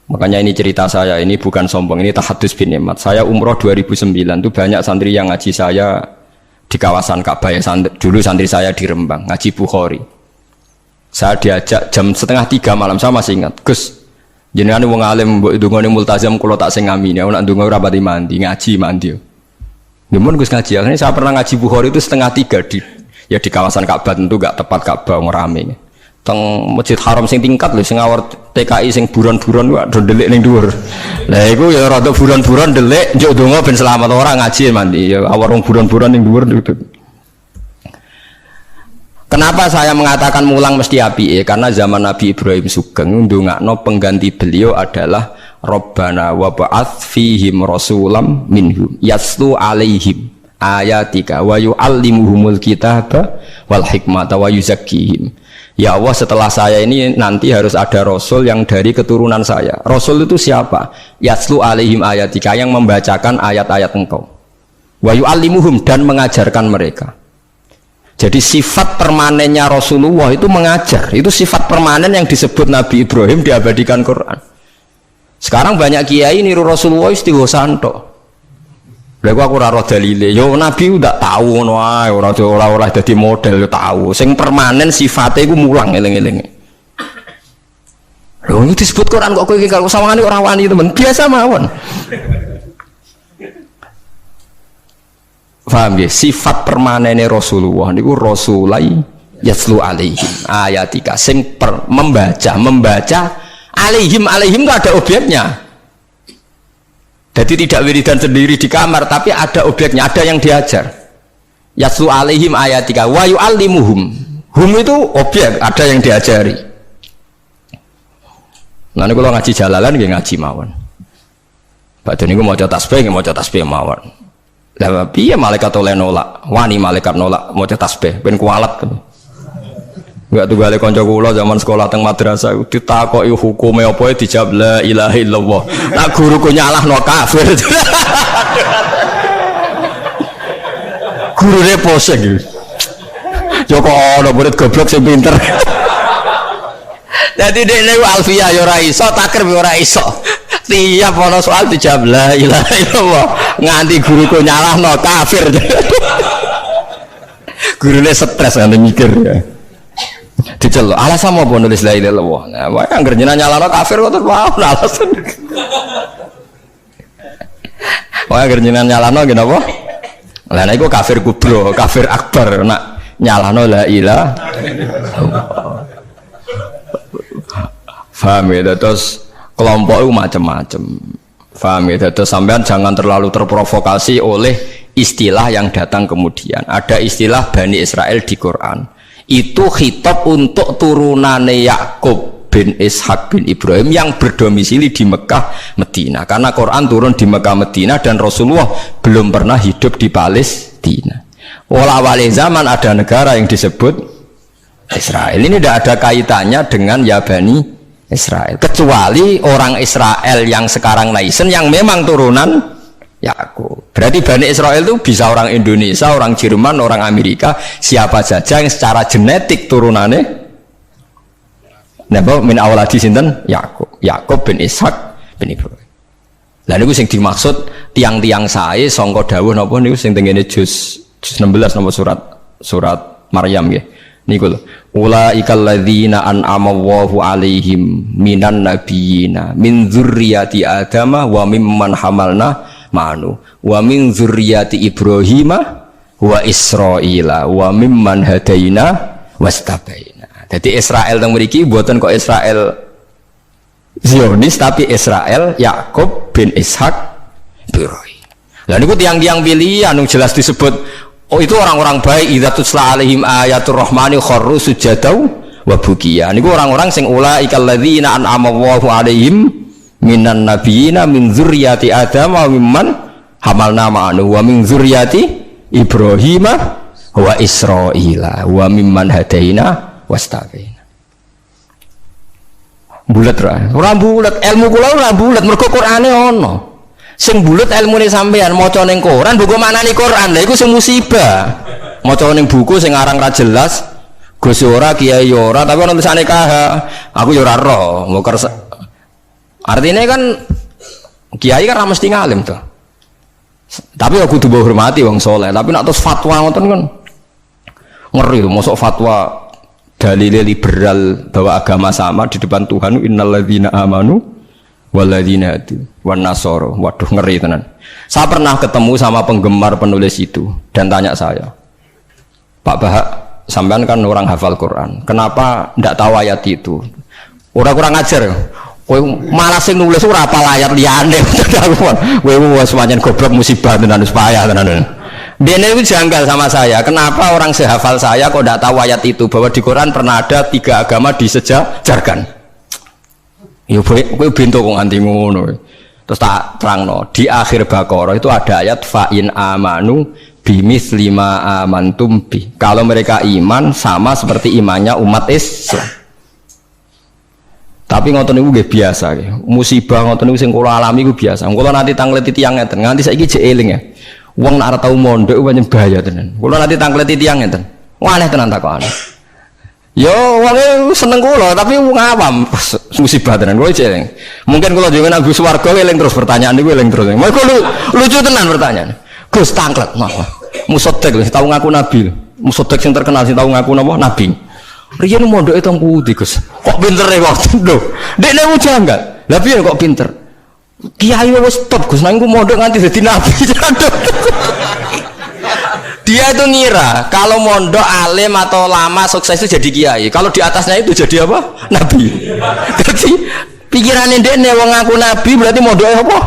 Speaker 1: Makanya ini cerita saya, ini bukan sombong, ini tahadus bin nikmat. Saya umroh 2009 itu banyak santri yang ngaji saya di kawasan Ka'bah ya, dulu santri saya di Rembang, ngaji Bukhari. Saya diajak jam 2:30 malam, saya masih ingat. Gus, jenengan wong alim mbok ndongane multazam kula tak sing ngami, nek nak ndonga ora pati mandi, ngaji mandi. Namun Gus ngaji, akhirnya saya pernah ngaji Bukhari itu 2:30 di kawasan Ka'bah, tentu gak tepat Ka'bah ngrame. Teng Masjid Haram sing tingkat lho, sing awar TKI sing buron-buron wae ndelik ning dhuwur. Lah iku ya rada buron-buron ndelik njuk donga ben selamat ora ngaji mandi. Ya awar wong buron-buron ning dhuwur itu. Kenapa saya mengatakan mulang mesti apike? Karena zaman Nabi Ibrahim Sugeng ndongakno pengganti beliau adalah Rabbana wa ba'ats fihim rasulam minhum yaslu alaihim ayatika wa yu'allimuhumul kitaba wal hikmata wa yuzakkihim. Ya Allah, setelah saya ini nanti harus ada Rasul yang dari keturunan saya. Rasul itu siapa? Yaslu alaihim ayatika, yang membacakan ayat-ayat engkau. Wa yu'allimuhum, dan mengajarkan mereka. Jadi sifat permanennya Rasulullah itu mengajar. Itu sifat permanen yang disebut Nabi Ibrahim diabadikan Quran. Sekarang banyak kiai niru Rasulullah istighosanto. Lha aku ora roh dalile. Yo Nabi udah tahu ngono ae, ora dadi model yo tahu. Sing permanen sifate iku mulang eling-eling. Lho ini disebut Quran kok kowe iki kalau sawangane ora wani temen. Biasa mawon. Paham ya? Sifat permanene Rasulullah niku rasulai yaslu alaihim ayatika sing membaca alaihim itu ada objeknya. Jadi tidak wiridan sendiri di kamar, tapi ada objeknya, ada yang diajar. Yaslu alaihim ayatika wa yu'allimuhum. Hum itu objek, ada yang diajari. Nah ini kalau ngaji jalalan, ngaji mawon. Badhe niku maca tasbih, maca tasbih mawon. Lah piye malaikat oleh nolak? Wani malaikat nolak maca tasbih, ben kualat. Enggak tunggale kanca kula zaman sekolah teng madrasah ditakoki hukume apa dijawab la ilaha illallah. Nak guruku nyalahno kafir. Gurune poseng. Yo kok ana murid goblok sing pinter. Dadi dekne alfiyah yo ora iso, takrib yo ora iso. Tiap ana soal dijawab la ilaha illallah. Nganti guruku nyalahno kafir. Gurune stres nganti mikir ya. Diceluk alasan apa nulis la ilaha illallah. Nah, wae anggere jenengan nyalano kafir kok terus wae alasan. Wae anggere jenengan nyalano nggih napa? Lah nek iku kafir kubro, kafir akbar nak nyalano la ilaha. Paham ya, terus kelompok itu macam-macam. Paham ya, terus sampean jangan terlalu terprovokasi oleh istilah yang datang kemudian. Ada istilah Bani Israel di Quran. Itu khitab untuk turunane Yakub bin Ishak bin Ibrahim yang berdomisili di Mekah Medina, karena Quran turun di Mekah Medina dan Rasulullah belum pernah hidup di Palestina. Awal zaman ada negara yang disebut Israel. Ini tidak ada kaitannya dengan ya Bani Israel, kecuali orang Israel yang sekarang naisen yang memang turunan Yakub. Berarti Bani Israel itu bisa orang Indonesia, orang Jerman, orang Amerika, siapa saja yang secara genetik turunannya napa min awladi sinten Yakub bin Ishak bin Ibrahim. Lah niku sing dimaksud tiang-tiang sae sangka dawuh napa niku sing tengene juz 16 napa surat Maryam nggih. Niku lho. Ulaikal ladzina an'ama Allahu 'alaihim minan nabiyina min dzurriyyati Adama wa mimman hamalna ma'nu wa min dzurriyyati Ibrahim wa Israila wa mimman hadaina wastabaina. Jadi Israel teng mriki mboten kok Israel Zionis tapi Israel Yakub bin Ishak Ibrahim. Lah niku tiang-tiang pilihan jelas disebut oh itu orang-orang baik idza tutla alaihim ayatul rahmani kharru sujadau wa bukiya. Niku orang-orang sing ulaikal ladzina an'ama Allahu alaihim minan nabiyina min dzurriyyati Adam wa mimman Hamalna ma'anu wa min dzurriyyati Ibrahim wa Israila wa mimman hadaina wastabaina. Bulet ora bulet, ilmu kula ora bulet mergo Qur'ane ana. Sing bulet ilmune sampean maca ning Quran, buku manani Quran. Lha iku sing musibah. Maca ning buku sing aran ra jelas, Gus ora, Kiai ora, tapi ana tulisane KH. Aku ya ora roh, artinya kan Kiai kan mesti ngalim tuh. Tapi aku kudu hormati wong soleh. Tapi nak terus fatwa ngoten kan ngeri tuh. Mosok fatwa dalil liberal bahwa agama sama di depan Tuhan. Innalladzina amanu walladzina hadu wan nasara. Waduh ngeri tenan. Saya pernah ketemu sama penggemar penulis itu dan tanya saya, Pak Bahak, sampean kan orang hafal Quran. Kenapa ndak tahu ayat itu? Orang kurang ajar. Kowe malah sing nulis ora apal ayat liyane. Kowe wis pancen goblok musibah tenan wis payah tenan. Dene itu janggal sama saya. Kenapa orang sehafal saya kok ndak tahu ayat itu bahwa di Quran pernah ada 3 agama disejajarkan. Ya kowe bento kok nganti ngono. Terus tak terangno, di akhir Baqarah itu ada ayat fa in amanu bimitsli ma amantum bi. Kalau mereka iman sama seperti imannya umat Islam. Tapi ngoten niku nggih biasa nggih. Musibah ngoten niku sing kula alami iku biasa. Kula nanti tangleti tiyang ngeten, nganti saiki jek eling ya. Wong nek ora tau mondok pancen bahaya tenan. Kula nanti tangleti tiyang ngeten. Aneh tenan takokane. Yo wong seneng kula tapi wong awam musibah tenan kula jek eling. Mungkin kula jenengan Gus Warga eling terus pertanyaan niku eling terus. Mergo lucu tenan pertanyaan. Gus tanglet mah. Musotek tau ngaku nabi. Musotek sing terkenal sing tau ngaku napa nabi. Riyen mondoke teng pundi, Gus? Kok pintere kok lho. Dekne janggal. Lah piye kok pinter? Kiai wis top, Gus. Nang ku mondok nganti dadi nabi. Dia itu ngira kalau mondok alim atau lama sukses itu jadi kiai. Kalau di atasnya itu jadi apa? Nabi. Jadi pikirane dekne wong ngaku nabi berarti mondoke apa?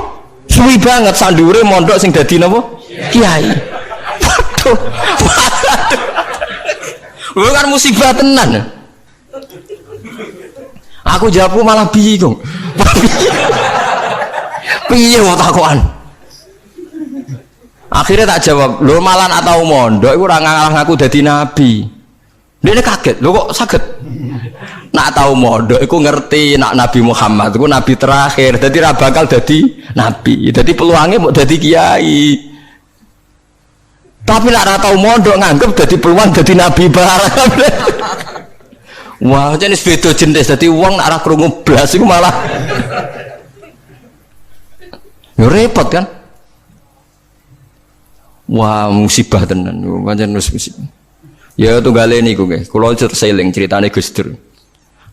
Speaker 1: Suwi banget sandure mondok sing dadi napa? Kiai. Waduh. Bukan musibah tenan. Aku jawab malah bingung. Piye mau takokan? Akhirnya tak jawab, lho malan atau mondok iku ora ngalah aku dadi nabi. Dene kaget, lho kok saged? Nak tau mondok iku ngerti nak Nabi Muhammad iku nabi terakhir, dadi ra bakal dadi nabi. Dadi peluangnya mau dadi kiai. Tapi nak tau mondok nganggep dadi peluang dadi nabi barang. Wah, jenis beda jenis dadi wong nak ora krungu blas iku malah yo repot kan? Wah, musibah tenan. Pancen musibah. Ya tunggale niku nggih. Kula terseling ceritane Gus Dur.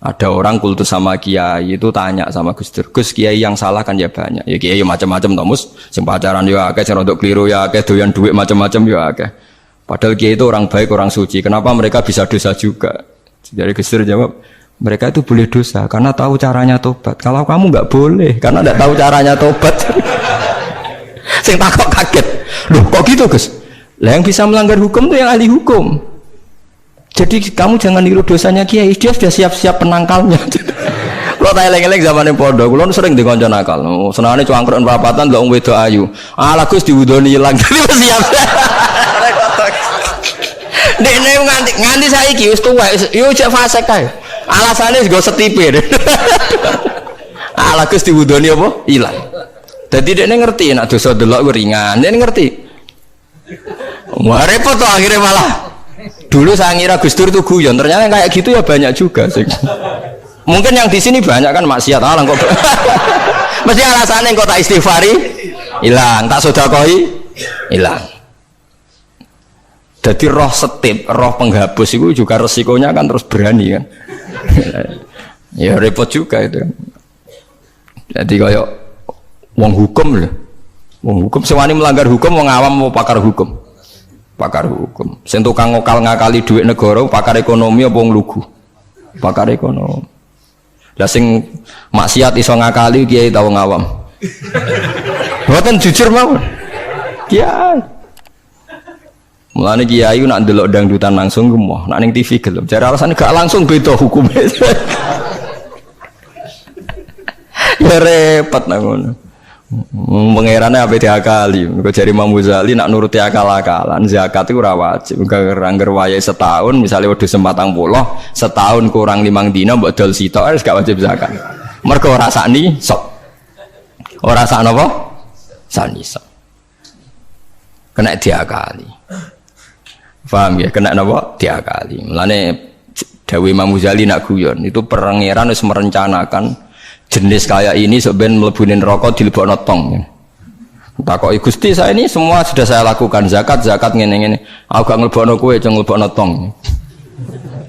Speaker 1: Ada orang kultus sama kiai itu tanya sama Gus Dur, Gus kiai yang salah kan ya banyak. Ya kiai macam-macam Thomas, sing pacaran ya akeh, sing rodok keliru ya akeh, doyan duit macam-macam ya akeh. Padahal kiai itu orang baik, orang suci. Kenapa mereka bisa dosa juga? Jadi Gus Dur jawab, mereka itu boleh dosa karena tahu caranya tobat. Kalau kamu nggak boleh karena nggak tahu caranya tobat. Sing takok kaget. Loh kok gitu Gus? Lah yang bisa melanggar hukum itu yang ahli hukum. Jadi kamu jangan niru dosanya kiai, dia sudah siap-siap penangkalnya. Kalau tak eleng-eleng zaman yang pondok, kalau sering dikonco nakal. Senangnya cuangkruk perapatan, nggak wedok ayu. Ala Gus diwudoni hilang, jadi siap. Dene nganti saiki wis tuwa, yo cek fase kae. Alasane go setipe. Ala Gus diwudoni apa? Hilang. Dadi dekne ngerti nek dosa delok ku ringan. Dekne ngerti. Wah repot to akhirnya malah. Dulu saya ngira Gus Dur itu guyon, ternyata kayak gitu ya banyak juga sih. Mungkin yang di sini banyak kan maksiat alang kok. Mesti alasannya kok tak istighfari hilang, tak sedekah hilang. Jadi roh setip, roh penghapus itu juga resikonya kan terus berani kan. Ya repot juga itu. Jadi kayak wong hukum loh. Wong hukum sewani melanggar hukum, wong awam mau pakar hukum. Pakar hukum. Sing tukang ngakali duit negara, pakar ekonomi apa wong lugu? Pakar ekonomi. Lah sing maksiat iso ngakali kiai ta wong awam. Mboten jujur mawon. Kiai. Mulane kiai nak ndelok dangdutan langsung gemoh, nak ning TV gelem. Jare alasane gak langsung beda hukumnya. Ya repot nang ngono. Pangerane ape diakali. Mergo jare Imam Ghazali nak nuruti akal-akalan zakat itu ora wajib. Angger wayahe setahun misalnya wedhus 40, setahun kurang 5 dina mbok dol sitok wis gak wajib zakat. Mergo ora sakni sok. Ora sak napa? Sakni sok. Kena diakali. Paham ya? Kena napa? Diakali. Mulane dawuh Imam Ghazali nak guyon itu pangeran wis merencanakan jenis kayak ini sebenarnya melebunin rokok dilebokno tong. Takoki Gusti saya ini semua sudah saya lakukan zakat ngene-ngene. Aku gak nglebokno kowe, cuma nglebokno tong.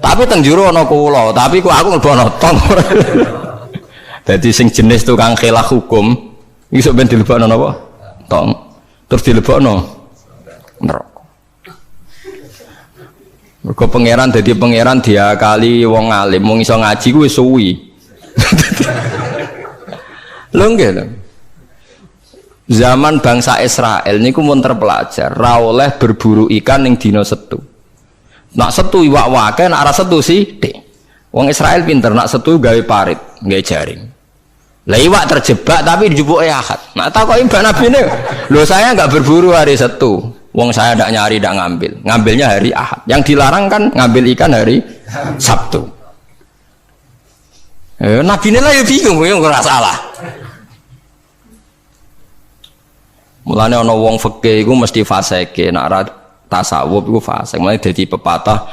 Speaker 1: Tapi teng jero ana kula, tapi kok aku nglebokno tong. Dadi sing jenis tukang khilaf hukum iki sebenarnya dilebokno napa? Tong. Terus dilebokno neraka. Mergo pangeran dadi pangeran diakali wong alim, wong iso ngaji kuwi suwi. Lho nggih lho. Zaman bangsa Israel niku mun terpelajar, ra oleh berburu ikan ning dina Setu. Nak Setu iwak wake, nak ora Setu sithik. Wong Israel pinter, nak Setu gawe parit, gawe jaring. Lah iwak terjebak tapi dijupuke Ahad. Nak takoki Mbak Nabine, lho saya enggak berburu hari Setu. Wong saya ndak nyari, ndak ngambil. Ngambilnya hari Ahad. Yang dilarang kan ngambil ikan hari Sabtu. Nabine lah ya bingung, ya ora salah. Mulane ana wong fikih iku mesti fasike, nek ora tasawuf iku fasik. Mulane dadi pepatah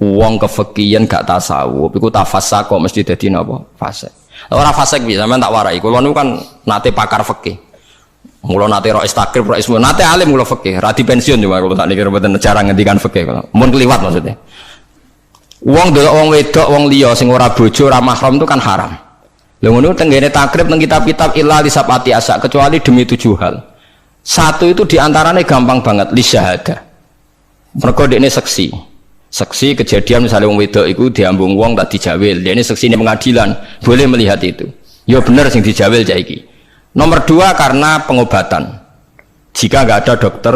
Speaker 1: wong kefikihan gak tasawuf iku tafassak kok mesti dadi napa? Fasik. Ora fasik piye sampean tak warai. Kulo niku kan nate pakar fikih. Mula nate ro istakrib ro ismu nate alim kula fikih, ra di pensiun cuma kula tak niki mboten jarang ngendikan fikih kula. Mun kliwat maksudnya. Wong delok wong wedok wong liya sing ora bojo ora mahram itu kan haram. Lha ngono tenggene takrib nang kitab-kitab illa li sabati asa kecuali demi 7 hal. Satu itu diantaranya gampang banget li syahada. Mergo dekne seksi. Seksi kejadian misalnya wong wedok iku diambung wong tak dijawil. Dekne seksi ning pengadilan, boleh melihat itu. Ya bener sing dijawil saiki. Nomor 2 karena pengobatan. Jika nggak ada dokter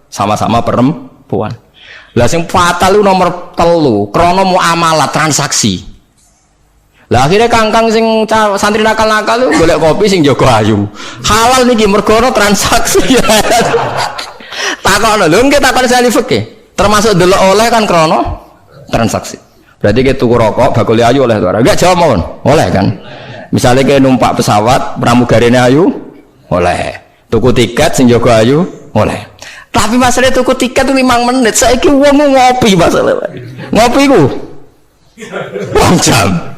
Speaker 1: sama-sama perempuan. Lah sing fatal itu nomor 3 krana muamalah transaksi. Lah akhirnya kangkang sing santri nakal-nakal lu golek kopi sing jaga ayu. Halal niki mergo transaksi. Takokno lho nggih takon sali fikih. Termasuk delok oleh kan krana transaksi. Berarti ke tuku rokok bakul ayu oleh to ora? Enggak jawab mawon. Oleh kan. Misalnya ke numpak pesawat pramugarine ayu oleh. Tuku tiket sing jaga ayu oleh. Tapi masalah tuku tiket itu 5 menit. Saiki wong ngopi masalah. Ngopi ku 2 jam.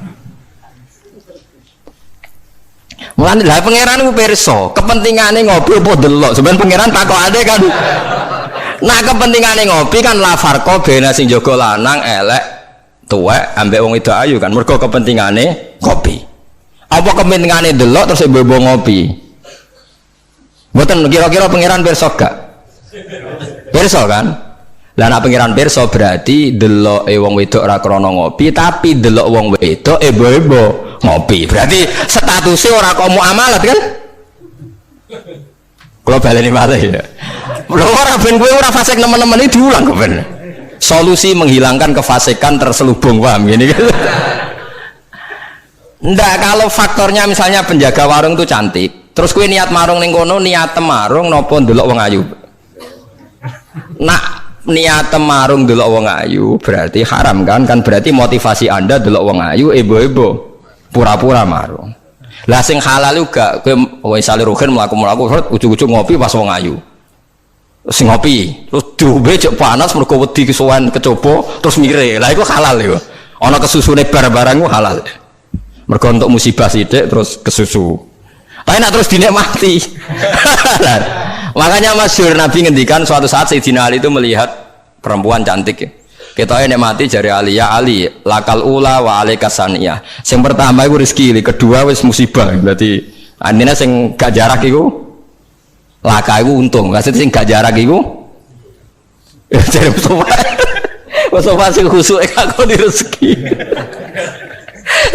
Speaker 1: Mulane lha pangeran ku pirsa, kepentingane ngopi apa delok. Sampeyan pangeran takokane kan. Nah kepentingane ngopi kan la farqa bena sing jaga lanang elek tuwek ambek wong wedok ayu kan. Mergo kepentingane kopi. Apa kepentingane delok terus mbok ngopi? Mboten kira-kira pangeran pirsa gak? Pirsa kan? Lah nek pangeran pirsa berarti deloke wong wedok ora krana ngopi, tapi delok wong wedok ebo-ebo ngopi. Berarti statusnya ora kok muamalat kan? Kalau baleni malih ya. Lho ora ben kowe ora fasik nemen-nemen iki diulang kok ben. Solusi menghilangkan kefasikan terselubung, paham gini kan? Ndak kalau faktornya misalnya penjaga warung itu cantik, terus kowe niat marung ning kono, niat marung napa ndelok wong ayu. Nak niat marung ndelok wong ayu berarti haram kan? Kan berarti motivasi Anda ndelok wong ayu ebo-ebo. Pura-pura marung. Lah sing halal juga kowe misale rugen mlaku-mlaku ujug-ujug ngopi pas wong ayu. Sing ngopi terus diombe cek panas mergo wedi kesuwen kecoba terus mire. Lah iku halal iku. Ana kesusune bar-barang ku halal. Mergo untuk musibah sithik terus kesusu. Tapi nak terus dinikmati. Makanya masyhur Nabi ngendikan suatu saat Sayyidina Ali itu melihat perempuan cantik. Kita ini mati jari Ali ya Ali lakal ula wa alaikas saniyah. Yang pertama itu rezeki, kedua wis musibah. Berarti artinya sing gak jarak itu laka itu untung. Maksudnya sing gak jarak itu jari Mustafa sing khusuk aku di rezeki.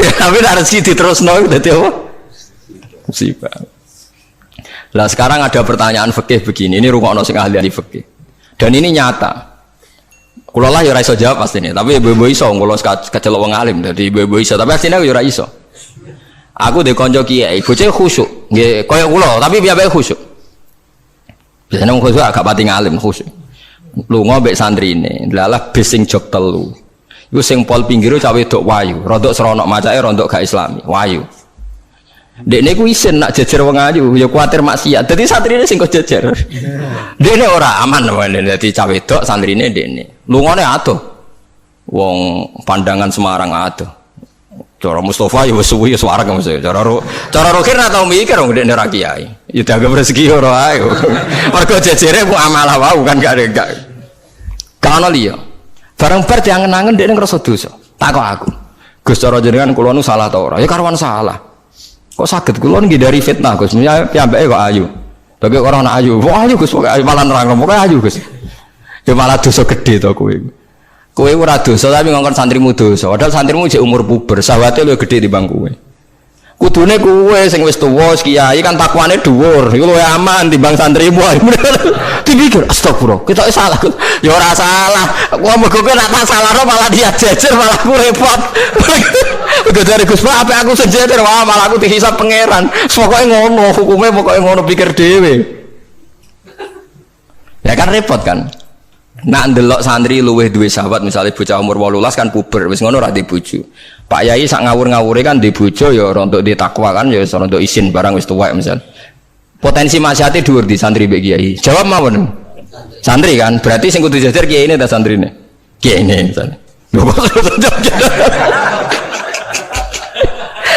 Speaker 1: Ya, tapi ada rezeki diterusno dadi apa? Musibah. Lah sekarang ada pertanyaan fikih begini. Ini rungokno sing ahli fikih. Dan ini nyata. Kulo lah ya ora iso jawab pasti ini, tapi ibu-ibu iso kulo kecelok wong alim dadi ibu-ibu iso, tapi asline yo ora iso. Aku ndek kanca kiai, bocah khusyuk. Nggih kaya kula, tapi piye khusyuk. Biasane wong khusyuk agak pati ngalim khusyuk. Lunga mbek santrine, lalah bis sing jog telu. Iku sing pol pinggire cawe wedok wayu, rodok seronok macake rodok gak islami, wayu. Dekne ku isin nak jejer wong ayu, ya kuwatir maksiat. Dadi santrine sing kok jejer. Dekne ora aman wae dadi cawe wedok santrine dekne. Lungane adoh. Wong pandangan Semarang adoh. Cara Mustafa ya wis suwi ya swareg mesti. Cara Rohir ra tau mikir wong dekne ra kiai. Ya dianggap rezeki ora ae. Mergo jejere ku amalah wau kan gak. Kana liya. Barang bar diangen-angen dekne ngrasa dosa. Takok aku. Gus cara jenengan kula nu salah ta ora? Ya karuan salah. Kok saged kula ngindari fitnah Gus. Piyambake kok ayu. Tapi ora ana ayu. Wah ayu Gus, kok ayu malah nerang kok ayu Gus. Ya malah dosa gede to kowe. Kowe ora dosa tapi ngongkon santrimu dosa. Padahal santrimu jek umur puber, sawate luwih gede timbang kowe. Kudune kowe sing wis tuwa kiai kan takwane dhuwur. Iku luwih aman timbang santrimu. Dipikir astagfirullah, kita salah. Ya ora salah. Wong mergo kowe nek tak salahno malah dia jejer malah aku repot. Udah dari Gus Pak, apa aku sejajar, wah malah aku dihisap pangeran. Pokoknya ngono, hukumnya pokoknya ngono pikir dewe. Ya kan repot kan. Nak ndelok santri luweh duwe sahabat, misalnya bocah umur 18 kan puber, wis ngono ra di bojo. Pak Yai sak ngawur-ngawure kan di bojo ya rontok di takwa kan ya rontok isin barang wis tuwek misal. Potensi maksiate dhuwur di santri mbek kiai. Jawab mawon. Santri kan, berarti sing kudu jajar kiai ini ta santrine. Kiai ini misalnya.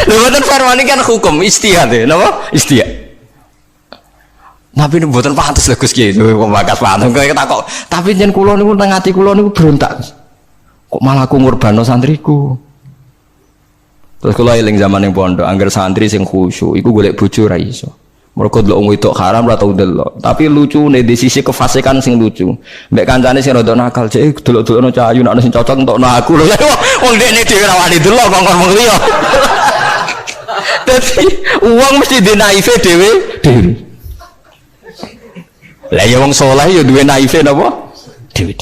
Speaker 1: Mboten farwani kan hukum istihad ya, napa? Istihad. Tapi mboten pantes lho Gus Kiai, kok bakas pantes kok takok. Tapi yen kula niku nang ati kula niku berontak. Kok malah aku ngurbano santriku. Terus kula eling zaman ning pondok, angger santri sing khusyuk iku golek bojo ra iso. Mergo delok wong wedok haram ra tau delok. Tapi lucune di sisi kefasikan sing lucu. Mbek kancane sing rada nakal, cek delok-delokno cahayu nek ana sing cocok entokno aku lho. Wong dekne dhewe ra wani delok kok ngomong liya. Jadi uang mesti di naive dewe. Lah ya wong saleh ya duwe naive napa? Dewe.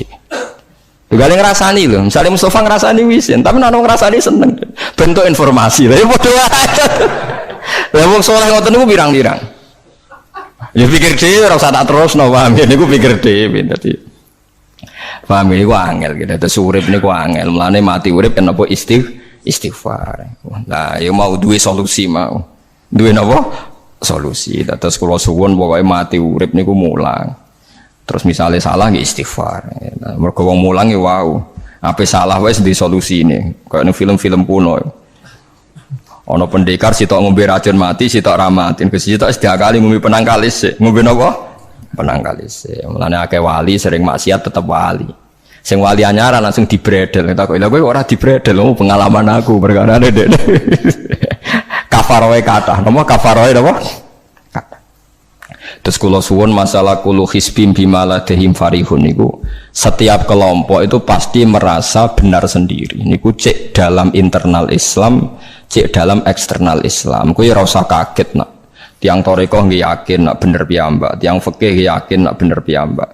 Speaker 1: Juga ngrasani lho, misalnya Mustafa ngrasani wisin, tapi nek ngrasani seneng. Bentuk informasi. Lah ya padha wae. Lah wong saleh ngoten niku pirang-pirang. Ya pikir dhewe ora usah tak terusno, paham ya niku pikir dhewe dadi. Paham niku angel gitu. Terus urip niku angel, mulane mati urip kenapa istighfar. Nah, ya mau duwe solusi mau. Duwe napa? Solusi. Terus kula suwun pokoke mati urip niku mulang. Terus misalnya salah nggih istighfar. Nah, mergo wong mulang ya wau. Ape salah wis di solusine. Kayak ning film-film kuno. Ana pendekar sitok ngombe racun mati, sitok ra mati. Sitok sedakali ngombe penangkalis. Ngombe napa? Penangkalis. Mulane akeh wali sering maksiat tetep wali. Sing wali anyaran langsung dibredel. Tak kok lha kowe ora dibredel, pengalaman aku perkara ndek. Kafaroe kathah. Napa kafaroe napa? Kathah. Terus kula suwun masalah kulu hisbim bimaladehim farihun niku setiap kelompok itu pasti merasa benar sendiri. Niku cek dalam internal Islam, cek dalam eksternal Islam. Kuwi ora usah kaget nak. Tiang torikoh nggih yakin nak bener piyambak, tiang fikih yakin nak bener piyambak.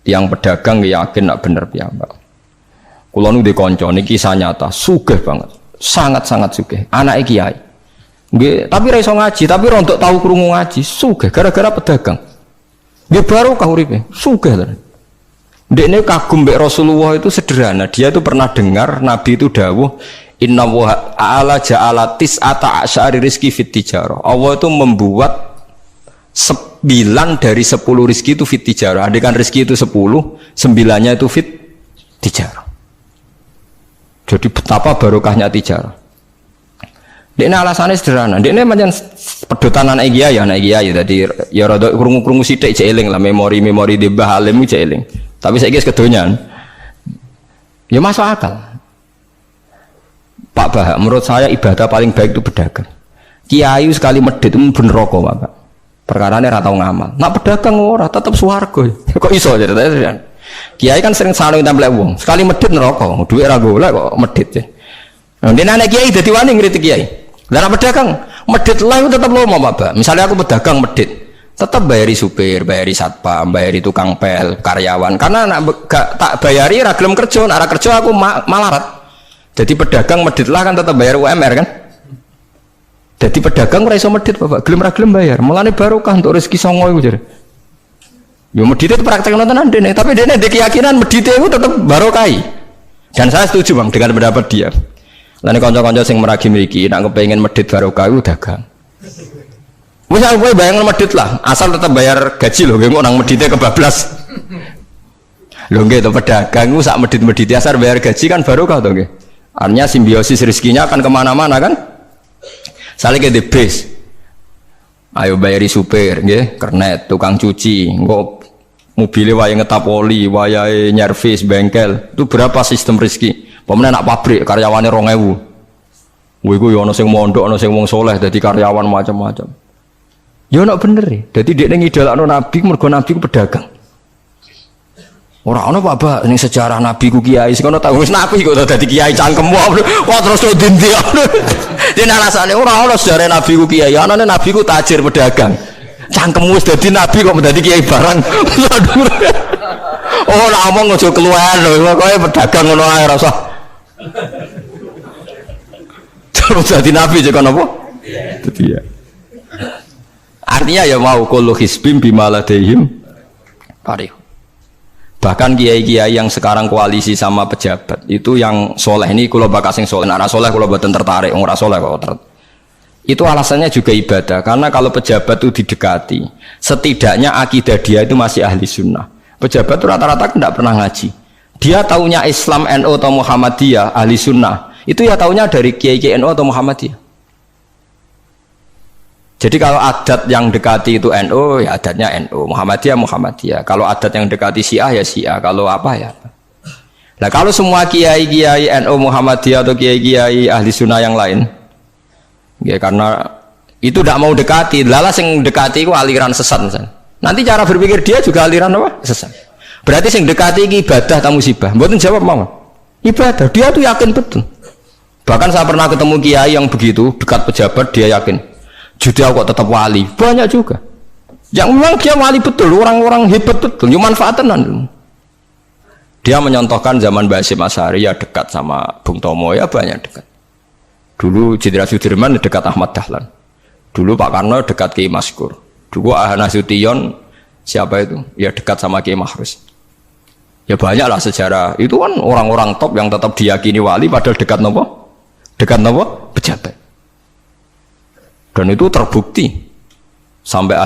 Speaker 1: Tiang pedagang yakin nak bener piyambak. Kula nu di kanca niki kisah nyata, sugih banget. Sangat-sangat sugih. Anake kiai. Nggih, tapi ra iso ngaji, tapi rontok tahu krungu ngaji, sugih gara-gara pedagang. Nggih barokah uripe, sugih tenan. Ndekne kagum mbek Rasulullah itu sederhana. Dia itu pernah dengar Nabi itu dawuh, "Inna wa ta'ala ja'ala tis'ata asyari rizki fit tijarah." Allah itu membuat 9 dari 10 rizki itu fit tijarah. Andai kan rizki itu 10, 9-nya itu fit tijarah. Jadi betapa barokahnya tijarah. Dekne alasannya sederhana. Dekne pancen pedotan anak kiai tadi ya rada krungu-krungu sithik cek eling lah memori-memori di Mbah Halim cek eling. Tapi saiki wis kedonyan. Ya masuk akal. Pak Bah, menurut saya ibadah paling baik itu berdagang. Kiai sekali medhit itu ben neraka, Pak. Perkarane ra tau ngamal. Nak pedagang ora tetep swarga. Kok iso ceritane? Kiai kan sering saling templek wong. Sekali medhit neraka, dhuwit ra golek kok medhit. Nek anak kiai dadi wani ngritik kiai. Lah pedagang medhit lah itu tetep lomo, Pak. Misalnya aku pedagang medhit, tetap bayari supir, bayari satpam, bayari tukang pel, karyawan. Karena nak gak tak bayari ra gelem kerja, nek ra kerja aku malarat. Jadi pedagang medhit lah kan tetap bayar UMR kan. Jadi pedagang ora iso medhit Bapak, gelem ra gelem bayar. Mulane barokah untuk rezeki songo iku jare. Yo medhit itu praktek tenan dene, tapi dene ndek keyakinan medhit itu tetep barokai. Dan saya setuju Bang dengan pendapat dia. Lan kanca-kanca sing meragi mriki nek kepengin medhit barokah iku dagang. Wis kowe bayang medhit lah, asal tetep bayar gaji lho, nggih nang medhite kebablas. Lho nggih to pedagang ku sak medhit-medhit asal bayar gaji kan barokah to nggih. Artinya simbiosis rezekinya akan kemana-mana kan? Saling ke base. Ayo bayari supir, nggih, kernet, tukang cuci, engko mobilnya wayahe ngetap oli, wayahe nyervis bengkel. Itu berapa sistem rezeki? Pemene nak pabrik karyawane 2000. Kuwi ku yo ana sing mondok, ana sing wong saleh dadi karyawan macam-macam. Yo nek bener e. Dadi dekne ngidolakno nabi mergo nabi ku pedagang. Ora ana Pak ning sejarah nabi ku kiai sing ana tau wis nabi kok dadi kiai cangkemmu. Wah terus dindi. Dene alasane ora ana sejarah nabi ku kiai, anane nabi ku tajir pedagang. Cangkemmu wis dadi nabi kok dadi kiai barang. Oh ora omong aja keluar lho, kowe pedagang ngono ae ora usah. Terus dadi nabi jek napa? Dadi ya. Artinya ya mau kullu hisbim bimaladehim qarih. Bahkan kiai-kiai yang sekarang koalisi sama pejabat itu yang soleh ini kalau bakal sing soleh, nah soleh kalau buatan tertarik, orang soleh kok itu alasannya juga ibadah karena kalau pejabat itu didekati, setidaknya akidah dia itu masih ahli sunnah. Pejabat itu rata-rata tidak pernah ngaji, dia taunya Islam NU atau Muhammadiyah ahli sunnah itu ya taunya dari kiai-kiai NU atau Muhammadiyah. Jadi kalau adat yang dekati itu NU, ya adatnya NU, Muhammadiyah, Muhammadiyah. Kalau adat yang dekati Syiah, ya Syiah. Kalau apa ya. Nah kalau semua kiai-kiai NU, Muhammadiyah atau kiai-kiai ahli sunnah yang lain, ya karena itu tidak mau dekati, lala sing dekati itu aliran sesat misalnya. Nanti cara berpikir dia juga aliran apa? Sesat. Berarti sing dekati ini ibadah atau musibah. Mboten jawab mau. Ibadah, dia tuh yakin betul. Bahkan saya pernah ketemu kiai yang begitu dekat pejabat, dia yakin. Jadi kok tetap wali, banyak juga. Yang memang dia wali betul, orang-orang hebat betul, cuma manfaatan. Dia menyontohkan zaman Mbah Hasyim Asy'ari ya dekat sama Bung Tomo ya banyak dekat. Dulu Jenderal Sudirman dekat Ahmad Dahlan. Dulu Pak Karno dekat Kiai Maskur. Dulu Nasution siapa itu? Ya dekat sama Kiai Mahrus. Ya banyak lah sejarah. Itu kan orang-orang top yang tetap diyakini wali padahal dekat nopo? Dekat nopo? Pejabat. Dan itu terbukti sampai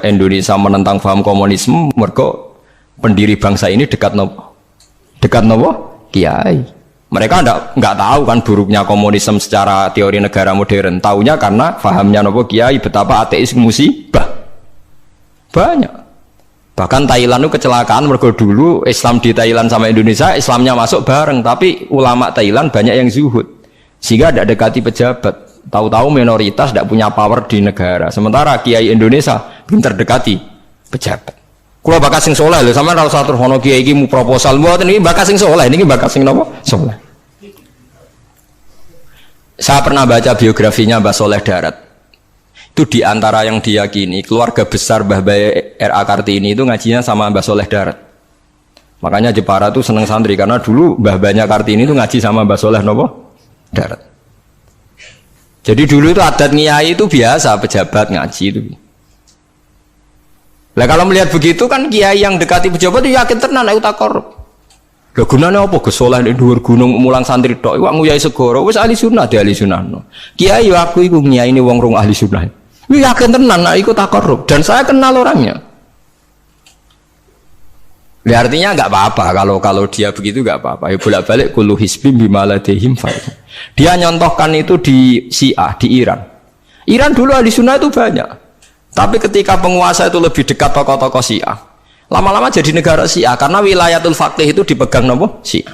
Speaker 1: Indonesia menentang paham komunisme mergo pendiri bangsa ini dekat nopo kiai. Mereka nggak tahu kan buruknya komunisme secara teori negara modern, taunya karena pahamnya nopo kiai betapa ateis musibah banyak. Bahkan Thailand itu kecelakaan mergo dulu Islam di Thailand sama Indonesia Islamnya masuk bareng, tapi ulama Thailand banyak yang zuhud sehingga tidak dekati pejabat. Tahu-tahu minoritas tidak punya power di negara. Sementara kiai Indonesia pinter dekati pejabat. Kalau bakas sing soleh lho, sama harus atur hono kiai iki mu proposal buat ini bakas sing soleh, ini bakas sing nopo? Soleh. Saya pernah baca biografinya Mbah Soleh Darat. Itu diantara yang diyakini keluarga besar Mbah Bae R.A. Kartini itu ngajinya sama Mbah Soleh Darat. Makanya Jepara tuh seneng santri karena dulu Mbah Banyak Kartini itu ngaji sama Mbah Soleh nopo? Darat. Jadi dulu itu adat ngiyai itu biasa pejabat ngaji itu. Lah kalau melihat begitu kan kiai yang dekati pejabat itu yakin tenan nek tak korup. Lah gunane apa gesoleh ning dhuwur gunung mulang santri tok iku nguyai segoro wis ahli sunnah di ahli sunnah. No. Kiai yo aku iku ngiyaine wong rong ahli sunnah. Yo yakin tenan nek iku tak korup dan saya kenal orangnya. Ya artinya nggak apa-apa kalau dia begitu nggak apa-apa. Ya bolak-balik kullu hisbim bimaladehim fa'il. Dia nyontohkan itu di Syiah di Iran. Iran dulu ahli sunnah itu banyak. Tapi ketika penguasa itu lebih dekat tokoh-tokoh Syiah, lama-lama jadi negara Syiah karena wilayatul faqih itu dipegang nopo Syiah.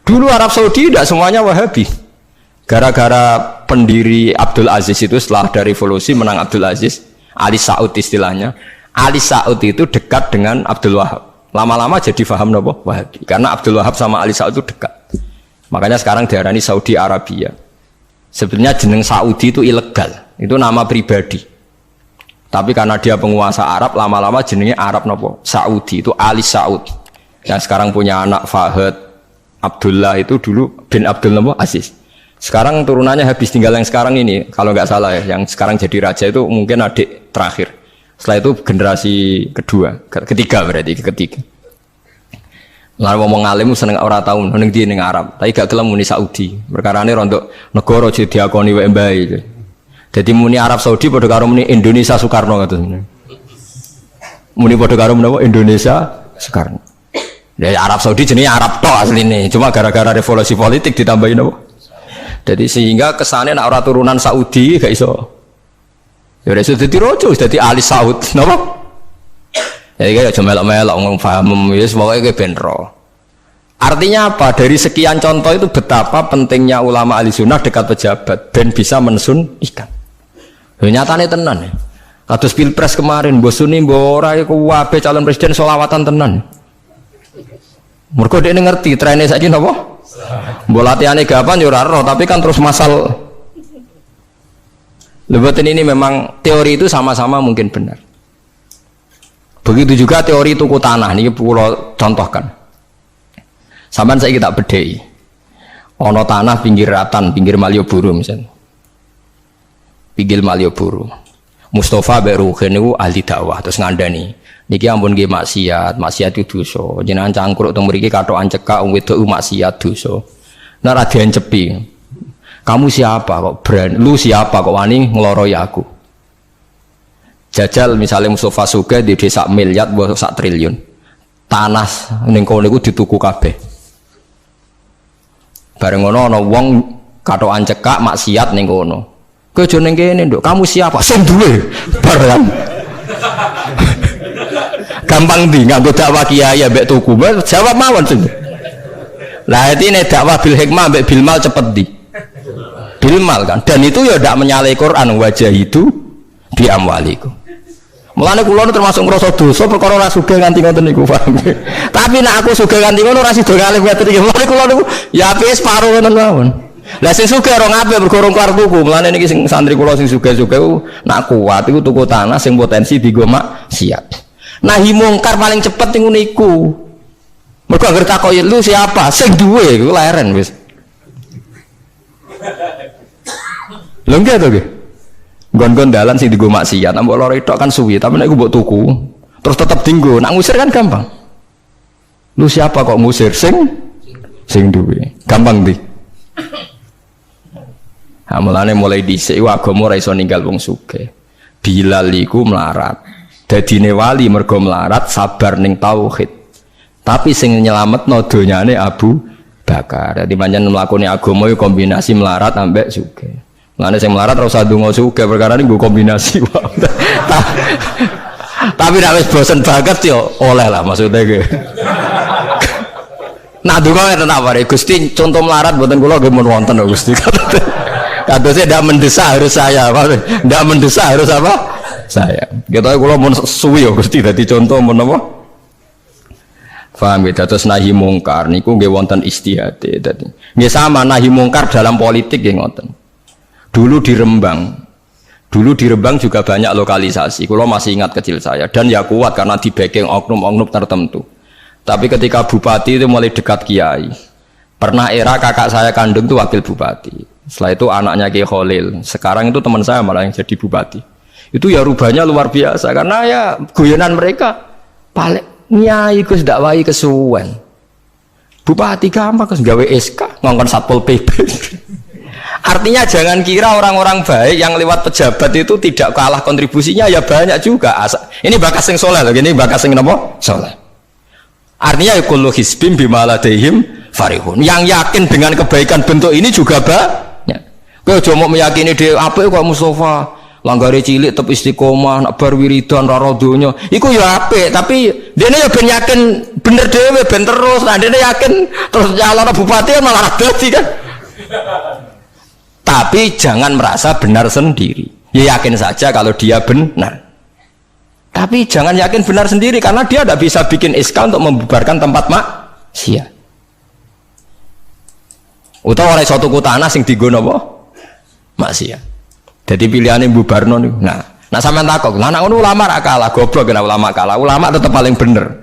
Speaker 1: Dulu Arab Saudi tidak semuanya Wahabi. Gara-gara pendiri Abdul Aziz itu setelah dari revolusi menang Abdul Aziz, Ali Saud istilahnya. Ali Saud itu dekat dengan Abdul Wahab. Lama-lama jadi faham nopo Wahabi. Karena Abdul Wahab sama Ali Saud itu dekat. Makanya sekarang diarani Saudi Arabia. Sebenarnya jeneng Saudi itu ilegal. Itu nama pribadi. Tapi karena dia penguasa Arab, lama-lama jenengnya Arab nopo Saudi. Itu Ali Saud. Yang sekarang punya anak Fahad Abdullah itu dulu bin Abdul nopo Aziz. Sekarang turunannya habis, tinggal yang sekarang ini, kalau nggak salah ya, yang sekarang jadi raja itu mungkin adik terakhir. Setelah itu generasi kedua, ketiga berarti ketiga. Lalu ngomong alim seneng ora tau neng di neng Arab, tapi gak gelem muni Saudi. Perkara ini rontok negara jadi diakoni wae mbae. Jadi muni Arab Saudi padha karo muni Indonesia Soekarno ngoten. Muni padha karo menapa Indonesia Soekarno. Dari Arab Saudi jenenge Arab tok asline, cuma gara-gara revolusi politik ditambahin apa? Jadi sehingga kesannya nak orang turunan Saudi gak iso. Ya udah sudah dirojo, sudah di ahli Saud, napa? Jadi kayak cuma melok-melok ngomong paham, ya pokoknya kayak benro. Artinya apa? Dari sekian contoh itu betapa pentingnya ulama ahli sunnah dekat pejabat dan bisa mensunnikan. Ya, nyatanya tenan ya. Kados pilpres kemarin, bosuni mbora iku wabe calon presiden solawatan tenan. Mergo dekne ngerti trennya saiki napa? Mbok latihane gapan yo ora roh, tapi kan terus masal. Lebatin ini memang teori itu sama-sama mungkin benar. Begitu juga teori tuku tanah niki kula contohkan. Sampeyan saiki tak bedheki. Ana tanah pinggir Ratan, pinggir Malioboro misalnya. Pinggir Malioboro. Mustafa Beruhin niku ahli dakwah terus ngandani. Niki ampun nggih maksiat itu dosa. Jenengan cangkruk teng mriki kathokan cekak wong wedok maksiat dosa. Nek ra diencepi. Kamu siapa kok brand? Lu siapa kok wani ngloroi aku? Jajal misalnya Mustafa Sugih di desa miliar mbok sak triliun. Tanah ning kono niku dituku kabeh. Bareng ngono ana wong kathokan cekak maksiat ning kono. Kowe aja ning kene, Nduk. Kamu siapa? Sing duwe. Bareng. Gampang di nganggo dakwah kiai mbek tuku jawab mawon sing lah ini dakwah bil hikmah mbek bil mal cepet di bil mal kan dan itu ya ndak menyalahi Quran wajah itu bi amwaliku mulane kula termasuk ngrasa dosa perkara ora sugih nganti ngoten niku paham tapi nek aku sugih nganti ngono ora sida kalih ngoten iki mulane kula niku ya ape separo ngoten mawon lah sing sugih ora ngape bergorong kelar tuku mulane niki sing santri kula sing sugih-sugih nak kuat iku tuku tanah sing potensi digo maksiat. Nahi mungkar paling cepet ngono iku. Mergo anggere takoki lu siapa? Sing duwe iku leren wis. Lho nggih to nggih. Nggon-nggon dalan sing digo maksiat, mbok loro tok kan suwi, tapi nek iku mbok tuku, terus tetep dinggo. Nak ngusir kan gampang. Lu siapa kok ngusir sing duwe? Gampang di. Ha mulane mulai dhisik agama ora iso ninggal wong sugih. Bilal iku melarat. Dadine wali mergo melarat sabar ning tauhid. Tapi sing nyelametno donyane Abu Bakar. Dadi pancen mlakune agama iku kombinasi melarat ambek sugih. Mulane sing melarat ora usah ndonga sugih perkara niku kombinasi wae. Tapi nek wis bosen banget yo oleh lah maksudnya ge. Nah ndonga ngeten apa Gusti contoh melarat mboten kula nggih mun wonten lho Gusti. Kadosnya ndak mendesak harus saya. Ndak mendesak harus apa? Saya. Kita kalau mau suwi ya Gusti dadi contoh mun apa? Paham ya terus nahi mungkar niku nggih wonten istihade dadi. Nggih sama nahi mungkar dalam politik nggih ngoten. Dulu di Rembang juga banyak lokalisasi. Kalau masih ingat kecil saya dan ya kuat karena di backing oknum-oknum tertentu. Tapi ketika bupati itu mulai dekat kiai. Pernah era kakak saya kandung itu wakil bupati. Setelah itu anaknya Kiai Khalil. Sekarang itu teman saya malah yang jadi bupati. Itu ya rubahnya luar biasa karena ya guyonan mereka paling nyai Gus dakwahi kesuwen. Bupati gampang Gus gawe SK ngongkon Satpol PP. Artinya jangan kira orang-orang baik yang lewat pejabat itu tidak kalah kontribusinya ya banyak juga. Ini bakas sing soleh loh, ini bakas sing napa? Soleh. Artinya kullu hisbim bima ladaihim farihun. Yang yakin dengan kebaikan bentuk ini juga banyak. Kowe aja mau meyakini dhewe apik kok Mustafa langgare cilik tetep istiqomah nak bar wiridan ora donya iku ya apik tapi dene ya ben yakin bener dhewe ben terus nah dene yakin terus calon bupati malah dadi kan tapi jangan merasa benar sendiri ya yakin saja kalau dia benar tapi jangan yakin benar sendiri karena dia tidak bisa bikin SK untuk membubarkan tempat maksiat utawa oleh suatu tanah sing digo napa maksiat. Jadi pilihannya bubarno nih. Nah sampean takok, lah nek ulama ra kalah, goblok kena ulama kalah. Ulama tetap paling bener.